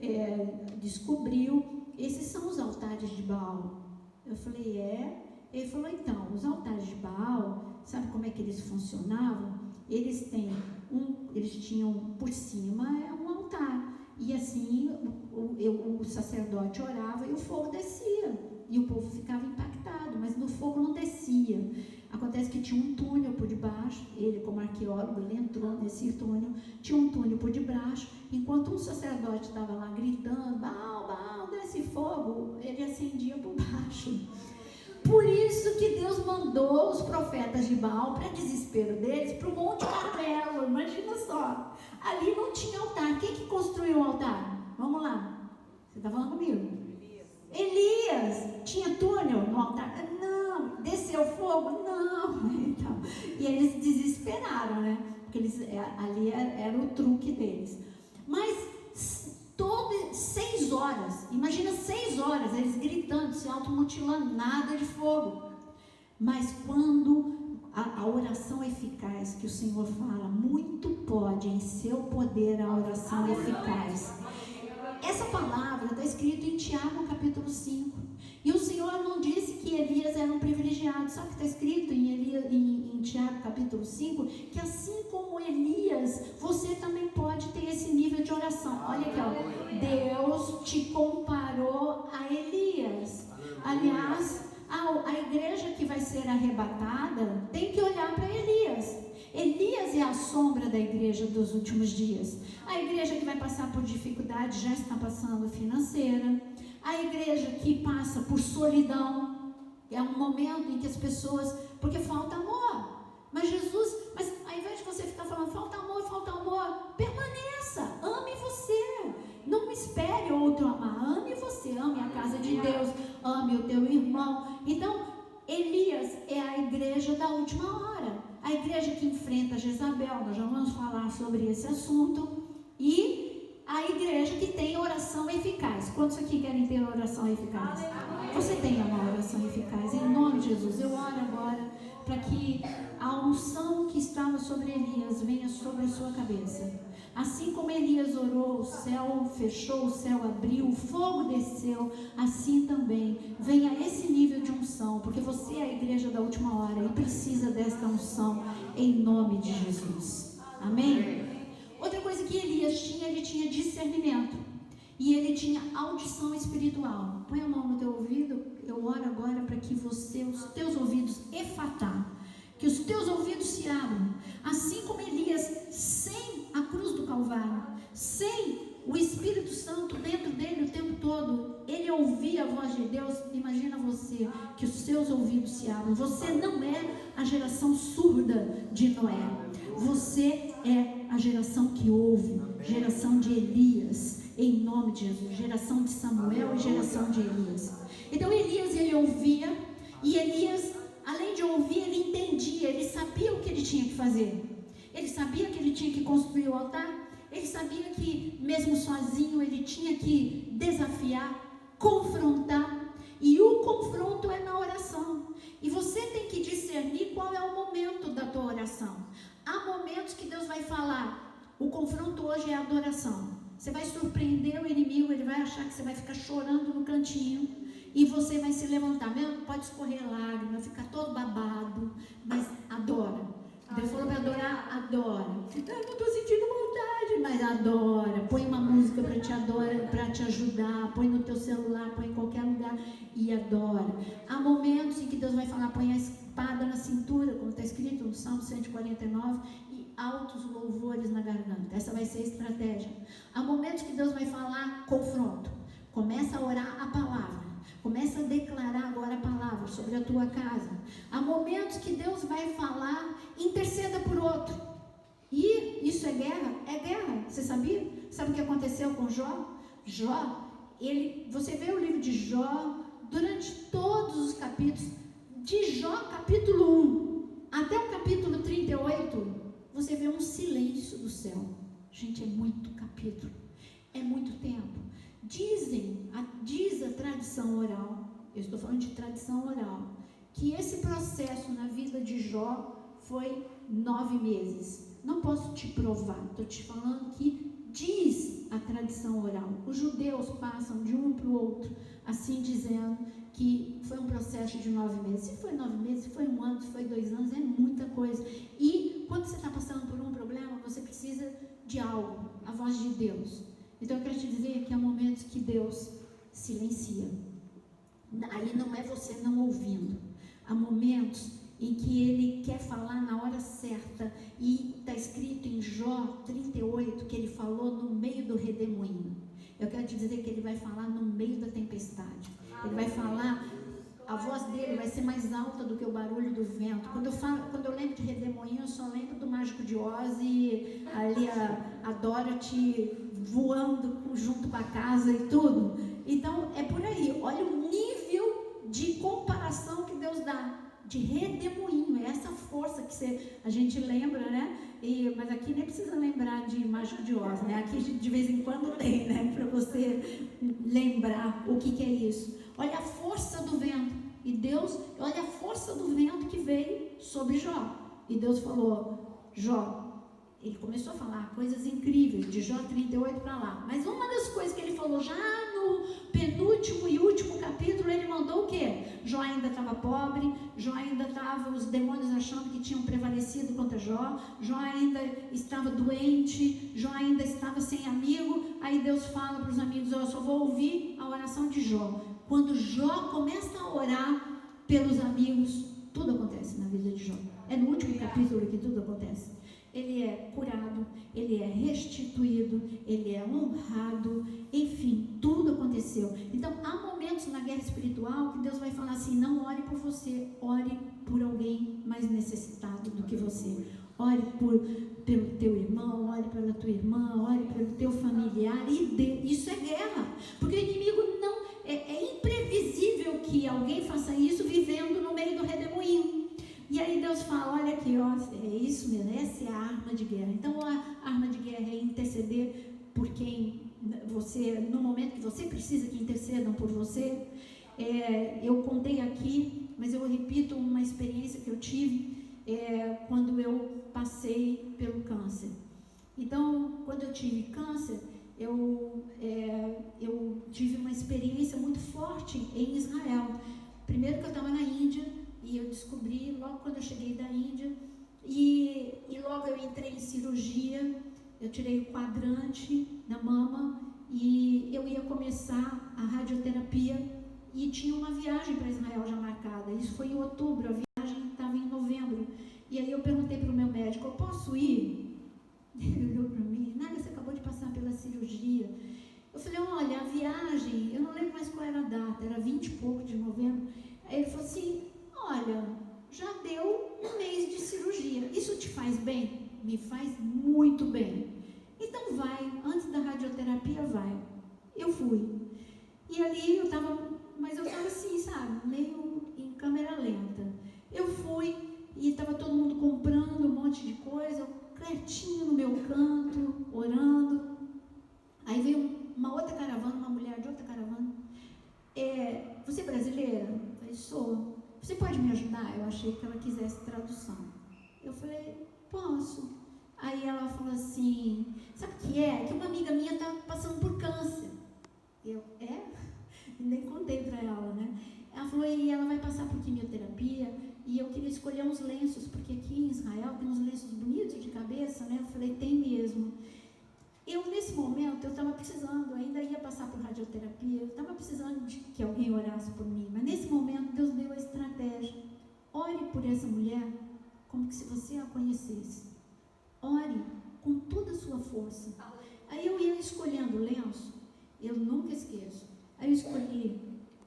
descobriu, esses são os altares de Baal. Eu falei: Ele falou: então, os altares de Baal, sabe como é que eles funcionavam? Eles tinham por cima um altar, e assim o sacerdote orava e o fogo descia. E o povo ficava impactado, mas no fogo não descia. Acontece que tinha um túnel por debaixo. Ele, como arqueólogo, ele entrou nesse túnel. Tinha um túnel por debaixo. Enquanto um sacerdote estava lá gritando: Baal, Baal, desce fogo, ele acendia por baixo. Por isso que Deus mandou os profetas de Baal, para desespero deles, para o Monte Carmelo. Imagina só. Ali não tinha altar. Quem que construiu o altar? Vamos lá. Você está falando comigo? Elias tinha túnel no altar? Não. Desceu fogo? Não. Então, e eles desesperaram, né? Porque ali era o truque deles. Mas 6 horas, imagina 6 horas, eles gritando, se automutilando, nada de fogo. Mas quando a oração eficaz que o Senhor fala, muito pode em seu poder a oração eficaz. Essa palavra está escrita em Tiago capítulo 5. E o Senhor não disse que Elias era um privilegiado. Sabe o que está escrito em Tiago capítulo 5? Que assim como Elias, você também pode ter esse nível de oração. Olha aqui, ó. Deus te comparou a Elias. Aliás, a igreja que vai ser arrebatada tem que olhar para Elias. Elias é a sombra da igreja dos últimos dias. A igreja que vai passar por dificuldade já está passando financeira. A igreja que passa por solidão, é um momento em que as pessoas, porque falta amor. Mas ao invés de você ficar falando falta amor, permaneça, ame você. Não espere outro amar, ame você, ame a casa de Deus, ame o teu irmão. Então, Elias é a igreja da última hora, a igreja que enfrenta Jezabel. Nós já vamos falar sobre esse assunto. E a igreja que tem oração eficaz. Quantos aqui querem ter oração eficaz? Você tenha uma oração eficaz, em nome de Jesus. Eu oro agora para que a unção que estava sobre Elias venha sobre a sua cabeça. Assim como Elias orou, o céu fechou, o céu abriu, o fogo desceu, assim também venha esse nível de unção, porque você é a igreja da última hora e precisa desta unção em nome de Jesus. Amém? Outra coisa que Elias tinha, ele tinha discernimento e ele tinha audição espiritual. Põe a mão no teu ouvido. Eu oro agora para que os teus ouvidos efatá, que os teus ouvidos se abram, assim como Elias, sem a cruz do Calvário, sem o Espírito Santo dentro dele o tempo todo, ele ouvia a voz de Deus. Imagina você, que os seus ouvidos se abram. Você não é a geração surda de Noé, você é a geração que ouve, geração de Elias, em nome de Jesus, geração de Samuel e geração de Elias. Então Elias, ele ouvia, e Elias, além de ouvir, ele entendia, ele sabia o que ele tinha que fazer. Ele sabia que ele tinha que construir o altar, ele sabia que mesmo sozinho ele tinha que desafiar, confrontar, e o confronto é na oração. E você tem que discernir qual é o momento da tua oração. Há momentos que Deus vai falar, o confronto hoje é a adoração. Você vai surpreender o inimigo, ele vai achar que você vai ficar chorando no cantinho, e você vai se levantar, mesmo pode escorrer lágrima, ficar todo babado, mas adora. Deus falou para adorar, adora. Eu não estou sentindo vontade, mas adora. Põe uma música para te ajudar, põe no teu celular, põe em qualquer lugar e adora. Há momentos em que Deus vai falar, põe a espada na cintura, como está escrito no Salmo 149, e altos louvores na garganta. Essa vai ser a estratégia. Há momentos que Deus vai falar confronto. Começa a orar a palavra. Começa a declarar agora a palavra sobre a tua casa. Há momentos que Deus vai falar, interceda por outro. E isso é guerra? É guerra. Você sabia? Sabe o que aconteceu com Jó? Você vê o livro de Jó, durante todos os capítulos, de Jó capítulo 1 até o capítulo 38, você vê um silêncio do céu. Gente, é muito capítulo. É muito tempo. Diz a tradição oral, eu estou falando de tradição oral, que esse processo na vida de Jó foi 9 meses. Não posso te provar, estou te falando que diz a tradição oral. Os judeus passam de um para o outro, assim dizendo que foi um processo de 9 meses. Se foi 9 meses, se foi 1 ano, se foi 2 anos, é muita coisa. E quando você está passando por um problema, você precisa de algo, a voz de Deus. Então eu quero te dizer que há momentos que Deus silencia. Aí não é você não ouvindo. Há momentos em que Ele quer falar na hora certa. E está escrito em Jó 38 que Ele falou no meio do redemoinho. Eu quero te dizer que Ele vai falar no meio da tempestade. Ele vai falar, a voz dele vai ser mais alta do que o barulho do vento. Quando eu lembro de redemoinho, eu só lembro do Mágico de Oz e ali a Dorothy voando junto para casa e tudo. Então, é por aí. Olha o nível de comparação que Deus dá. De redemoinho, é essa força que a gente lembra, né? Mas aqui nem precisa lembrar de Mágico de Oz, né? Aqui de vez em quando tem, né? Para você lembrar o que é isso. Olha a força do vento. E Deus, olha a força do vento que veio sobre Jó. E Deus falou, Jó, ele começou a falar coisas incríveis, de Jó 38 para lá. Mas uma das coisas que ele falou já no penúltimo e último capítulo, ele mandou o quê? Jó ainda estava pobre, Jó ainda estava, os demônios achando que tinham prevalecido contra Jó, Jó ainda estava doente, Jó ainda estava sem amigo. Aí Deus fala para os amigos, eu só vou ouvir a oração de Jó. Quando Jó começa a orar pelos amigos, tudo acontece na vida de Jó. É no último capítulo que tudo acontece. Ele é curado, ele é restituído, ele é honrado, enfim, tudo aconteceu. Então, há momentos na guerra espiritual que Deus vai falar assim, não ore por você, ore por alguém mais necessitado do que você. Ore pelo teu irmão, ore pela tua irmã, ore pelo teu familiar, isso é guerra, porque o inimigo não, é imprevisível que alguém faça isso vivendo no meio do redemoinho. E aí Deus fala, olha aqui, ó, é isso mesmo, essa é a arma de guerra. Então a arma de guerra é interceder por quem você, no momento que você precisa que intercedam por você. Eu contei aqui, mas eu repito uma experiência que eu tive quando eu passei pelo câncer. Então, quando eu tive câncer, eu tive uma experiência muito forte em Israel. Primeiro que eu estava na Índia, e eu descobri logo quando eu cheguei da Índia, e logo eu entrei em cirurgia, eu tirei o quadrante da mama, e eu ia começar a radioterapia, e tinha uma viagem para Israel já marcada. Isso foi em outubro, a viagem estava em novembro. E aí eu perguntei para o meu médico, eu posso ir? Ele olhou para mim, Nádia, você acabou de passar pela cirurgia. Eu falei, olha, a viagem, eu não lembro mais qual era a data, era 20 e pouco de novembro. Aí ele falou assim, olha, já deu um mês de cirurgia, isso te faz bem? Me faz muito bem. Então vai, antes da radioterapia vai. Eu fui. E ali eu estava, mas eu estava assim, sabe, meio em câmera lenta. Eu fui e estava todo mundo comprando um monte de coisa, eu quietinho no meu canto, orando. Aí veio uma outra caravana, uma mulher de outra caravana. Você é brasileira? Eu falei, sou. Você pode me ajudar? Eu achei que ela quisesse tradução. Eu falei, posso. Aí ela falou assim, sabe o que é? Que uma amiga minha está passando por câncer. Eu, nem contei para ela, né? Ela falou, e ela vai passar por quimioterapia, e eu queria escolher uns lenços, porque aqui em Israel tem uns lenços bonitos de cabeça, né? Eu falei, tem mesmo. Nesse momento, eu estava precisando, ainda ia passar por radioterapia, eu estava precisando de que alguém orasse por mim, mas nesse momento, Deus deu a estratégia. Ore por essa mulher como que se você a conhecesse. Ore com toda a sua força. Aí eu ia escolhendo lenço, eu nunca esqueço. Aí eu escolhi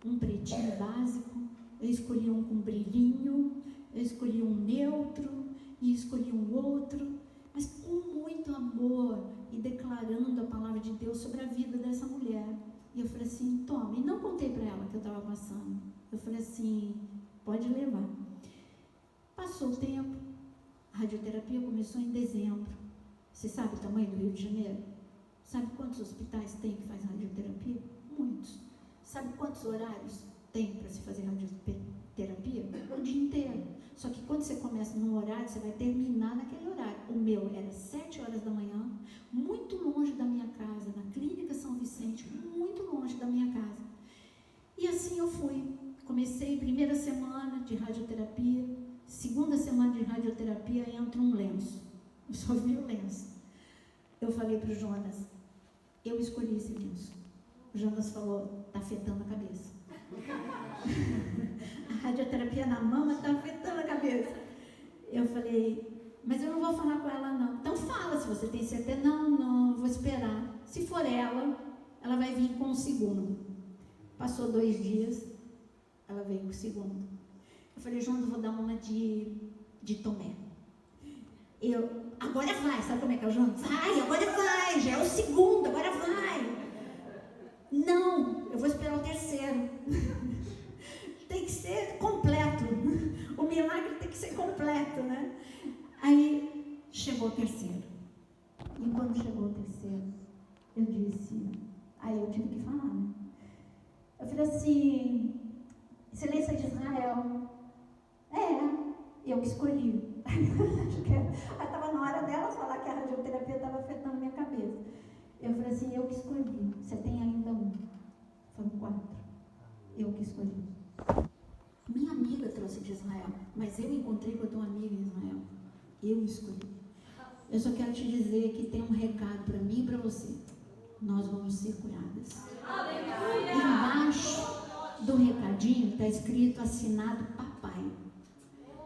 um pretinho básico, eu escolhi um com brilhinho, eu escolhi um neutro e escolhi um outro, mas com muito amor e declarando a palavra de Deus sobre a vida dessa mulher. E eu falei assim, toma, e não contei para ela que eu estava passando. Eu falei assim, pode levar. Passou o tempo, a radioterapia começou em dezembro. Você sabe o tamanho do Rio de Janeiro? Sabe quantos hospitais tem que faz radioterapia? Muitos. Sabe quantos horários tem para se fazer radioterapia? O dia inteiro. Só que quando você começa num horário, você vai terminar naquele horário. O meu era 7 horas da manhã, muito longe da minha casa, na Clínica São Vicente, muito longe da minha casa. E assim eu fui. Comecei primeira semana de radioterapia, segunda semana de radioterapia, entra um lenço. Eu só vi o lenço. Eu falei para o Jonas, eu escolhi esse lenço. O Jonas falou, está afetando a cabeça. A radioterapia na mama está afetando a cabeça. Eu falei, mas eu não vou falar com ela não. Então fala, se você tem certeza. Não, vou esperar. Se for ela vai vir com o segundo. Passou 2 dias, ela veio com o segundo. Eu falei, João, eu vou dar uma de Tomé. Agora vai, sabe como é que é o João? Vai, agora vai, já é o segundo, agora vai. Não, eu vou esperar o terceiro. Tem que ser completo. O milagre tem que ser completo, né? Aí chegou o terceiro. E quando chegou o terceiro, eu disse, aí eu tive que falar, né? Eu falei assim, Excelência de Israel, eu que escolhi. Aí estava na hora dela falar que a radioterapia estava afetando minha cabeça. Eu falei assim, eu que escolhi. Você tem ainda um? Foram 4. Eu que escolhi. Minha amiga trouxe de Israel, mas eu encontrei com a tua amiga em Israel. Eu escolhi. Eu só quero te dizer que tem um recado para mim e para você. Nós vamos ser curadas. Embaixo do recadinho está escrito, assinado papai.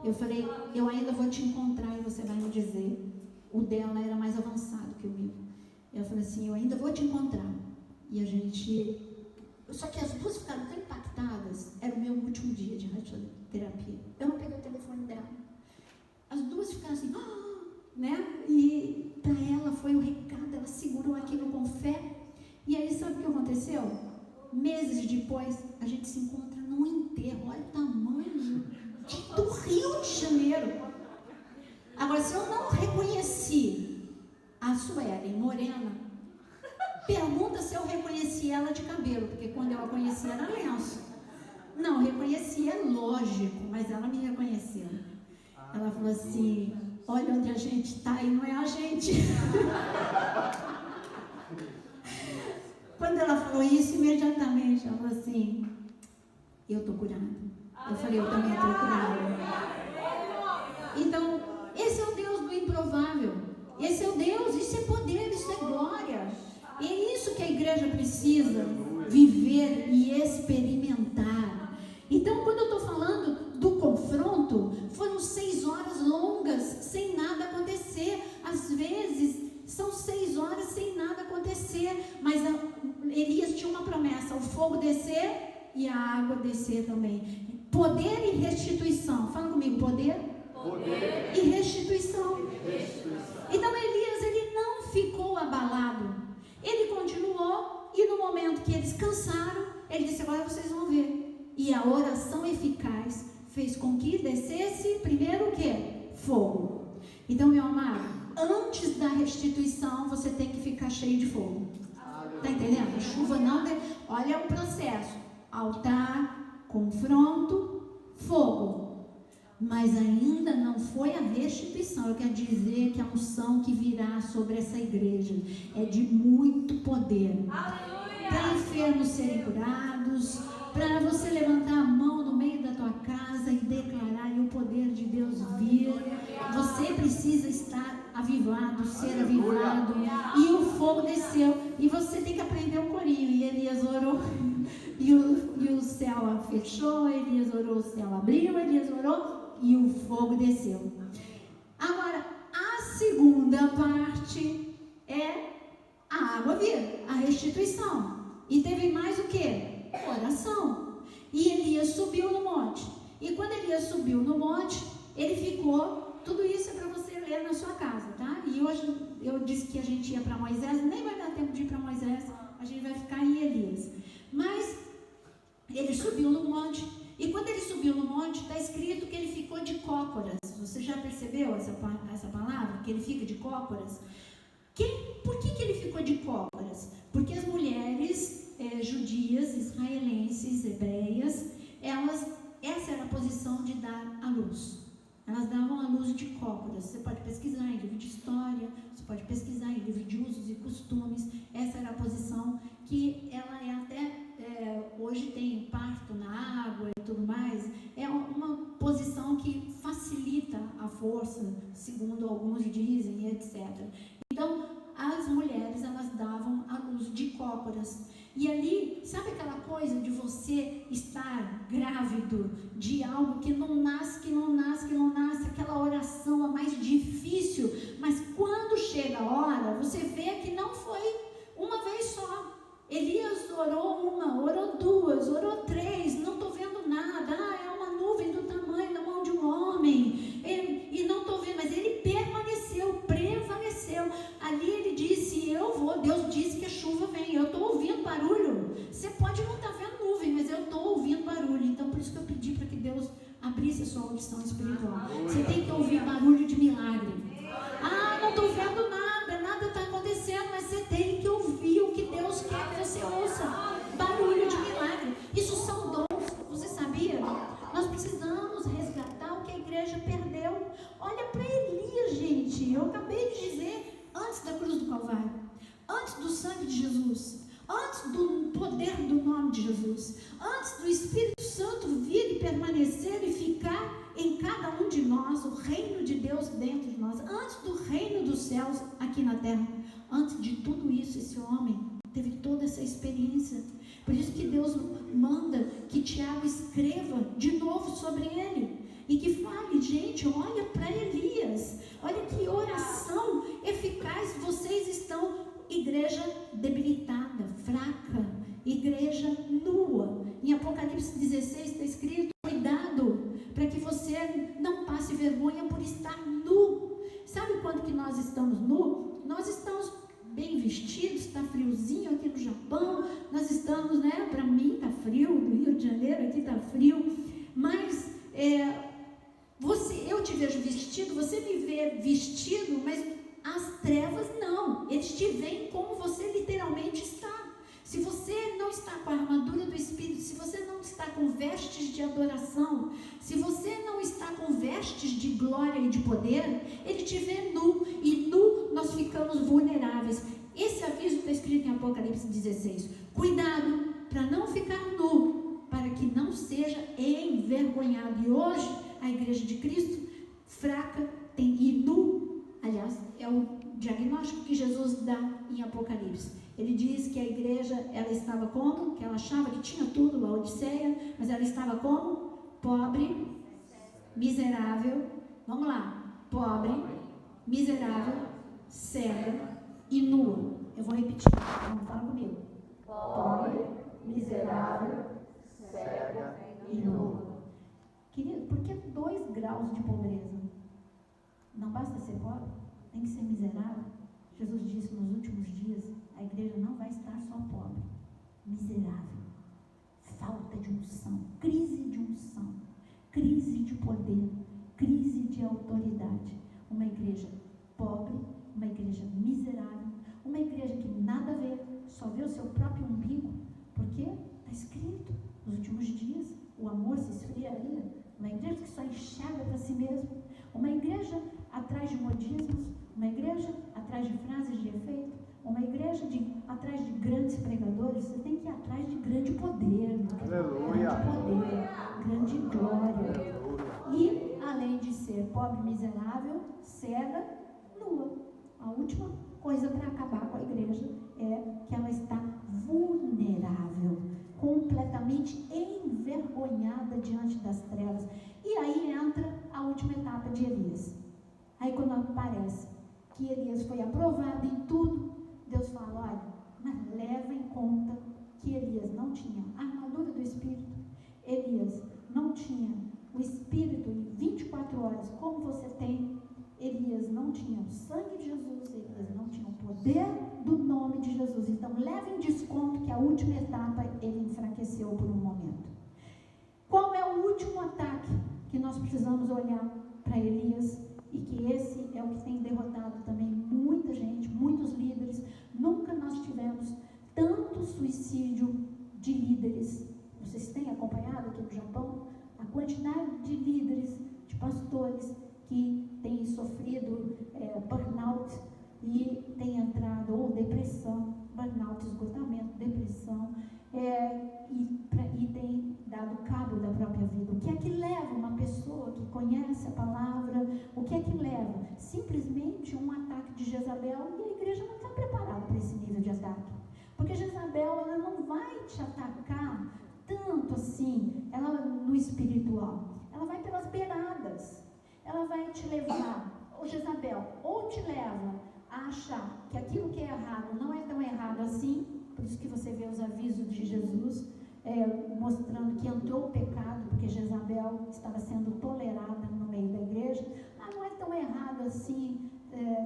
Eu falei, eu ainda vou te encontrar e você vai me dizer. O dela era mais avançado que o meu. Eu falei assim, eu ainda vou te encontrar. E a gente... Só que as duas ficaram tão impactadas. Era o meu último dia de radioterapia. Eu não peguei o telefone dela. As duas ficaram assim, né? E para ela foi um recado, ela segurou aquilo com fé. E aí sabe o que aconteceu? Meses depois, a gente se encontra num enterro. Olha o tamanho do Rio de Janeiro. Agora, se eu não reconheci a Suelen morena, pergunta se eu reconheci ela de cabelo, porque quando eu a conheci era lenço. Não, reconheci, é lógico, mas ela me reconheceu. Ela falou assim, olha onde a gente está e não é a gente. Quando ela falou isso, imediatamente ela falou assim, eu estou curada. Eu falei, eu também estou curada. Então, esse é o Deus do improvável. Esse é o Deus, isso é poder, isso é glória. E é isso que a igreja precisa viver e experimentar. Então, quando eu estou falando do confronto, foram 6 horas longas, sem nada acontecer. Às vezes, são 6 horas sem nada acontecer. Mas Elias tinha uma promessa, o fogo descer e a água descer também. Poder e restituição. Fala comigo, poder e restituição. Então, Elias, ele não ficou abalado. Ele continuou e no momento que eles cansaram, ele disse, agora vocês vão ver. E a oração eficaz fez com que descesse primeiro o quê? Fogo. Então, meu amado, antes da restituição, você tem que ficar cheio de fogo. Está entendendo? A chuva não... Olha o processo. Altar, confronto, fogo. Mas ainda não foi a restituição. Eu quero dizer que a unção que virá sobre essa igreja é de muito poder. Para enfermos serem curados, para você levantar a mão no meio da tua casa e declarar e o poder de Deus vir. Você precisa estar avivado, ser avivado. E o fogo desceu. E você tem que aprender o corinho. E Elias orou. E o céu fechou. Elias orou, o céu abriu. Elias orou. E o fogo desceu. Agora, a segunda parte é a água vir, a restituição. E teve mais o que? Oração. E Elias subiu no monte. E quando Elias subiu no monte, ele ficou... Tudo isso é para você ler na sua casa, tá? E hoje eu disse que a gente ia para Moisés. Nem vai dar tempo de ir para Moisés. A gente vai ficar em Elias. Mas ele subiu no monte. E quando ele subiu no monte, está escrito que ele ficou de cócoras. Você já percebeu essa palavra? Que ele fica de cócoras? Por que ele ficou de cócoras? Porque as mulheres judias, israelenses, hebreias, essa era a posição de dar à luz. Elas davam à luz de cócoras. Você pode pesquisar em livro de história, você pode pesquisar em livro de usos e costumes. Essa era a posição que ela é até... hoje tem parto na água e tudo mais. É uma posição que facilita a força, segundo alguns dizem, etc. Então, as mulheres, elas davam à luz de cócoras. E ali, sabe aquela coisa de você estar grávido de algo que não nasce, que não nasce, que não nasce, aquela oração a mais difícil, mas quando chega a hora, você vê que não foi uma vez só. Elias orou uma, orou duas, orou 3, não estou vendo nada, é uma nuvem do tamanho da mão de um homem, e não estou vendo, mas ele permaneceu, prevaleceu. Ali ele disse, Deus disse que a chuva vem, eu estou ouvindo barulho. Você pode não abrisse a sua audição espiritual. Você tem que ouvir barulho de milagre. Ah, não estou vendo nada está acontecendo, mas você tem que ouvir o que Deus quer que você ouça. Barulho de milagre. Isso são dons. Você sabia? Nós precisamos resgatar o que a igreja perdeu. Olha para Elias, gente. Eu acabei de dizer, antes da cruz do Calvário, antes do sangue de Jesus, antes do poder do nome de Jesus, antes do Espírito Santo vir e permanecer e ficar em cada um de nós, o reino de Deus dentro de nós, antes do reino dos céus aqui na terra, antes de tudo isso, esse homem teve toda essa experiência. Por isso que Deus manda que Tiago escreva de novo sobre ele e que fale, gente, olha para Elias, olha que oração eficaz. Vocês estão, igreja debilitada, fraca, igreja nua. Em Apocalipse 16 está escrito, cuidado para que você não passe vergonha por estar nu. Sabe quando que nós estamos nu? Nós estamos bem vestidos, está friozinho aqui no Japão, nós estamos, né, para mim está frio, no Rio de Janeiro aqui está frio, mas eu te vejo vestido, você me vê vestido, mas as trevas não, eles te veem como você literalmente está. Se você não está com a armadura do Espírito, se você não está com vestes de adoração, se você não está com vestes de glória e de poder, ele te vê nu, e nu nós ficamos vulneráveis. Esse aviso está escrito em Apocalipse 16. Cuidado para não ficar nu, para que não seja envergonhado. E hoje a igreja de Cristo, fraca, e nu, aliás, é o diagnóstico que Jesus dá em Apocalipse. Ele diz que a igreja, ela estava como? Que ela achava que tinha tudo, Laodiceia, mas ela estava como? Pobre, miserável, vamos lá, pobre, miserável, cega e nua. Eu vou repetir, vamos falar comigo. Pobre, miserável, cega e nua. Querido, por que 2 graus de pobreza? Não basta ser pobre, tem que ser miserável. Jesus disse nos últimos dias, a igreja não vai estar só pobre, miserável, falta de unção, crise de poder, crise de autoridade. Uma igreja pobre, uma igreja miserável, uma igreja que nada vê, só vê o seu próprio umbigo, porque está escrito, nos últimos dias, o amor se esfriaria. Uma igreja que só enxerga para si mesmo, uma igreja atrás de modismos, uma igreja atrás de frases de efeito, uma igreja atrás de grandes pregadores. Você tem que ir atrás de grande poder, grande glória. E além de ser pobre, miserável, cega, nua. A última coisa para acabar com a igreja é que ela está vulnerável, completamente envergonhada diante das trevas. E aí entra a última etapa de Elias. Aí quando aparece que Elias foi aprovado em tudo, Deus fala, olha, mas leva em conta que Elias não tinha a armadura do Espírito, Elias não tinha o Espírito em 24 horas, como você tem. Elias não tinha o sangue de Jesus, Elias não tinha o poder do nome de Jesus. Então leve em desconto que a última etapa ele enfraqueceu por um momento. Qual é o último ataque que nós precisamos olhar para Elias? E que esse é o que tem derrotado também muita gente, muitos líderes. Nunca nós tivemos tanto suicídio de líderes. Vocês têm acompanhado aqui no Japão a quantidade de líderes, de pastores que têm sofrido burnout e têm entrado, ou depressão, burnout, esgotamento, depressão, e tem dado cabo da própria vida. O que é que leva uma pessoa que conhece a palavra, o que é que leva? Simplesmente um ataque de Jezabel, e a igreja não está preparada para esse nível de ataque. Porque Jezabel, ela não vai te atacar tanto assim, ela no espiritual, ela vai pelas beiradas, ela vai te levar, ou Jezabel, ou te leva a achar que aquilo que é errado não é tão errado assim. Por isso que você vê os avisos de Jesus, mostrando que entrou o pecado, porque Jezabel estava sendo tolerada no meio da igreja. Não é tão errado assim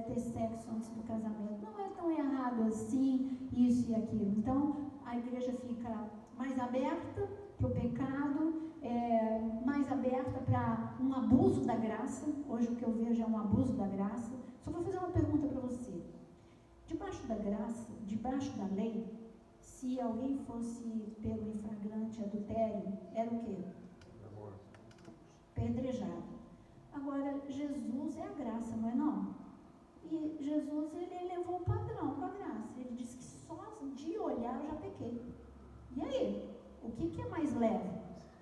ter sexo antes do casamento, não é tão errado assim, isso e aquilo. Então, a igreja fica mais aberta para o pecado, mais aberta para um abuso da graça. Hoje o que eu vejo é um abuso da graça. Só vou fazer uma pergunta para você. Debaixo da graça, debaixo da lei, se alguém fosse pego em flagrante adultério, era o quê? Pedrejado. Agora, Jesus é a graça, não é não? E Jesus, ele elevou o padrão com a graça. Ele disse que só de olhar eu já pequei. E aí? O que é mais leve?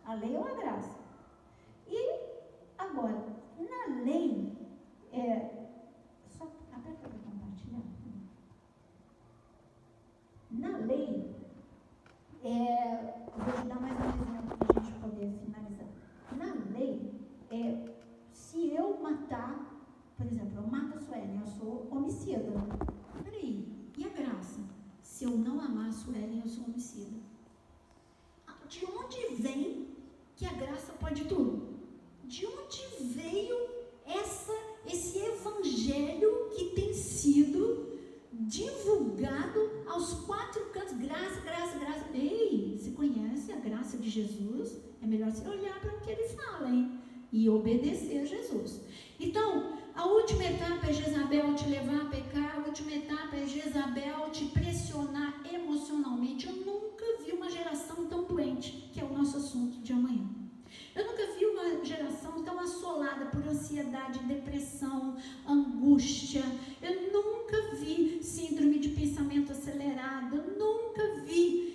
A lei ou a graça? E agora, na lei, só aperta para compartilhar. Na lei, vou te dar mais um exemplo para a gente poder finalizar. Na lei, se eu matar, por exemplo, eu mato a Suelen, eu sou homicida. Peraí, e a graça? Se eu não amar a Suelen, eu sou homicida. De onde vem que a graça pode tudo? De onde veio esse evangelho que tem sido divulgado aos quatro cantos? Graça, graça, graça. Ei, você conhece a graça de Jesus? É melhor você olhar para o que ele fala, hein? E obedecer a Jesus. Então, a última etapa é Jezabel te levar a pecar, a última etapa é Jezabel te pressionar emocionalmente. Eu nunca vi uma geração tão doente, que é o nosso assunto de amanhã. Eu nunca vi uma geração tão assolada por ansiedade, depressão, angústia. Eu nunca vi síndrome de pensamento acelerado. Eu nunca vi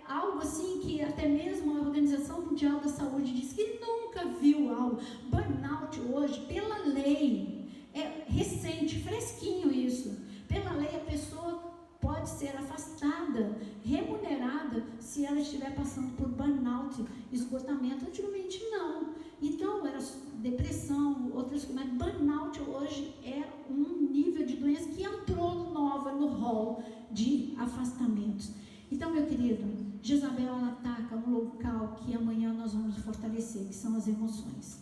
algo assim que até mesmo a Organização Mundial da Saúde diz que nunca viu algo. Burnout hoje, pela lei, é recente, fresquinho isso. Pela lei a pessoa pode ser afastada, remunerada, se ela estiver passando por burnout, esgotamento. Antigamente não. Então era depressão, outras coisas, mas burnout hoje é um nível de doença que entrou nova no rol de afastamentos. Então, meu querido, Jezabel ataca um local que amanhã nós vamos fortalecer, que são as emoções.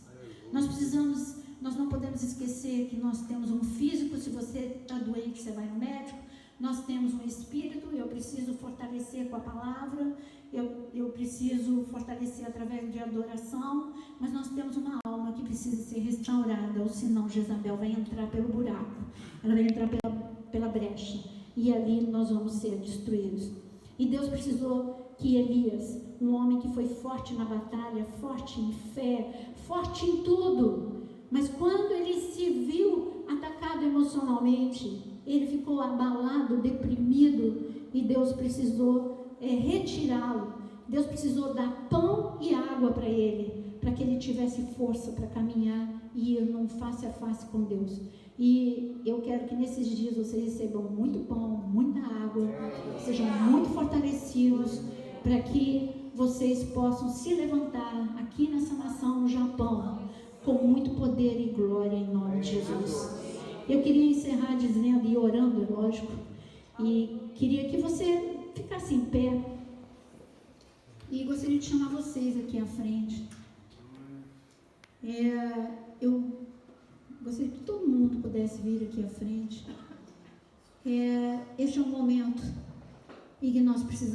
Nós não podemos esquecer que nós temos um físico. Se você está doente, você vai no médico. Nós temos um espírito, eu preciso fortalecer com a palavra, eu preciso fortalecer através de adoração, mas nós temos uma alma que precisa ser restaurada, ou senão Jezabel vai entrar pelo buraco, ela vai entrar pela brecha, e ali nós vamos ser destruídos. E Deus precisou que Elias, um homem que foi forte na batalha, forte em fé, forte em tudo, mas quando ele se viu atacado emocionalmente, ele ficou abalado, deprimido, e Deus precisou retirá-lo. Deus precisou dar pão e água para ele, para que ele tivesse força para caminhar e ir num face a face com Deus. E eu quero que nesses dias vocês recebam muito pão, muita água, sejam muito fortalecidos, para que vocês possam se levantar aqui nessa nação, no Japão, com muito poder e glória em nome de Jesus. Eu queria encerrar dizendo e orando, é lógico, e queria que você ficasse em pé, e gostaria de chamar vocês aqui à frente. Eu gostaria que todo mundo pudesse vir aqui à frente. Este é um momento em que nós precisamos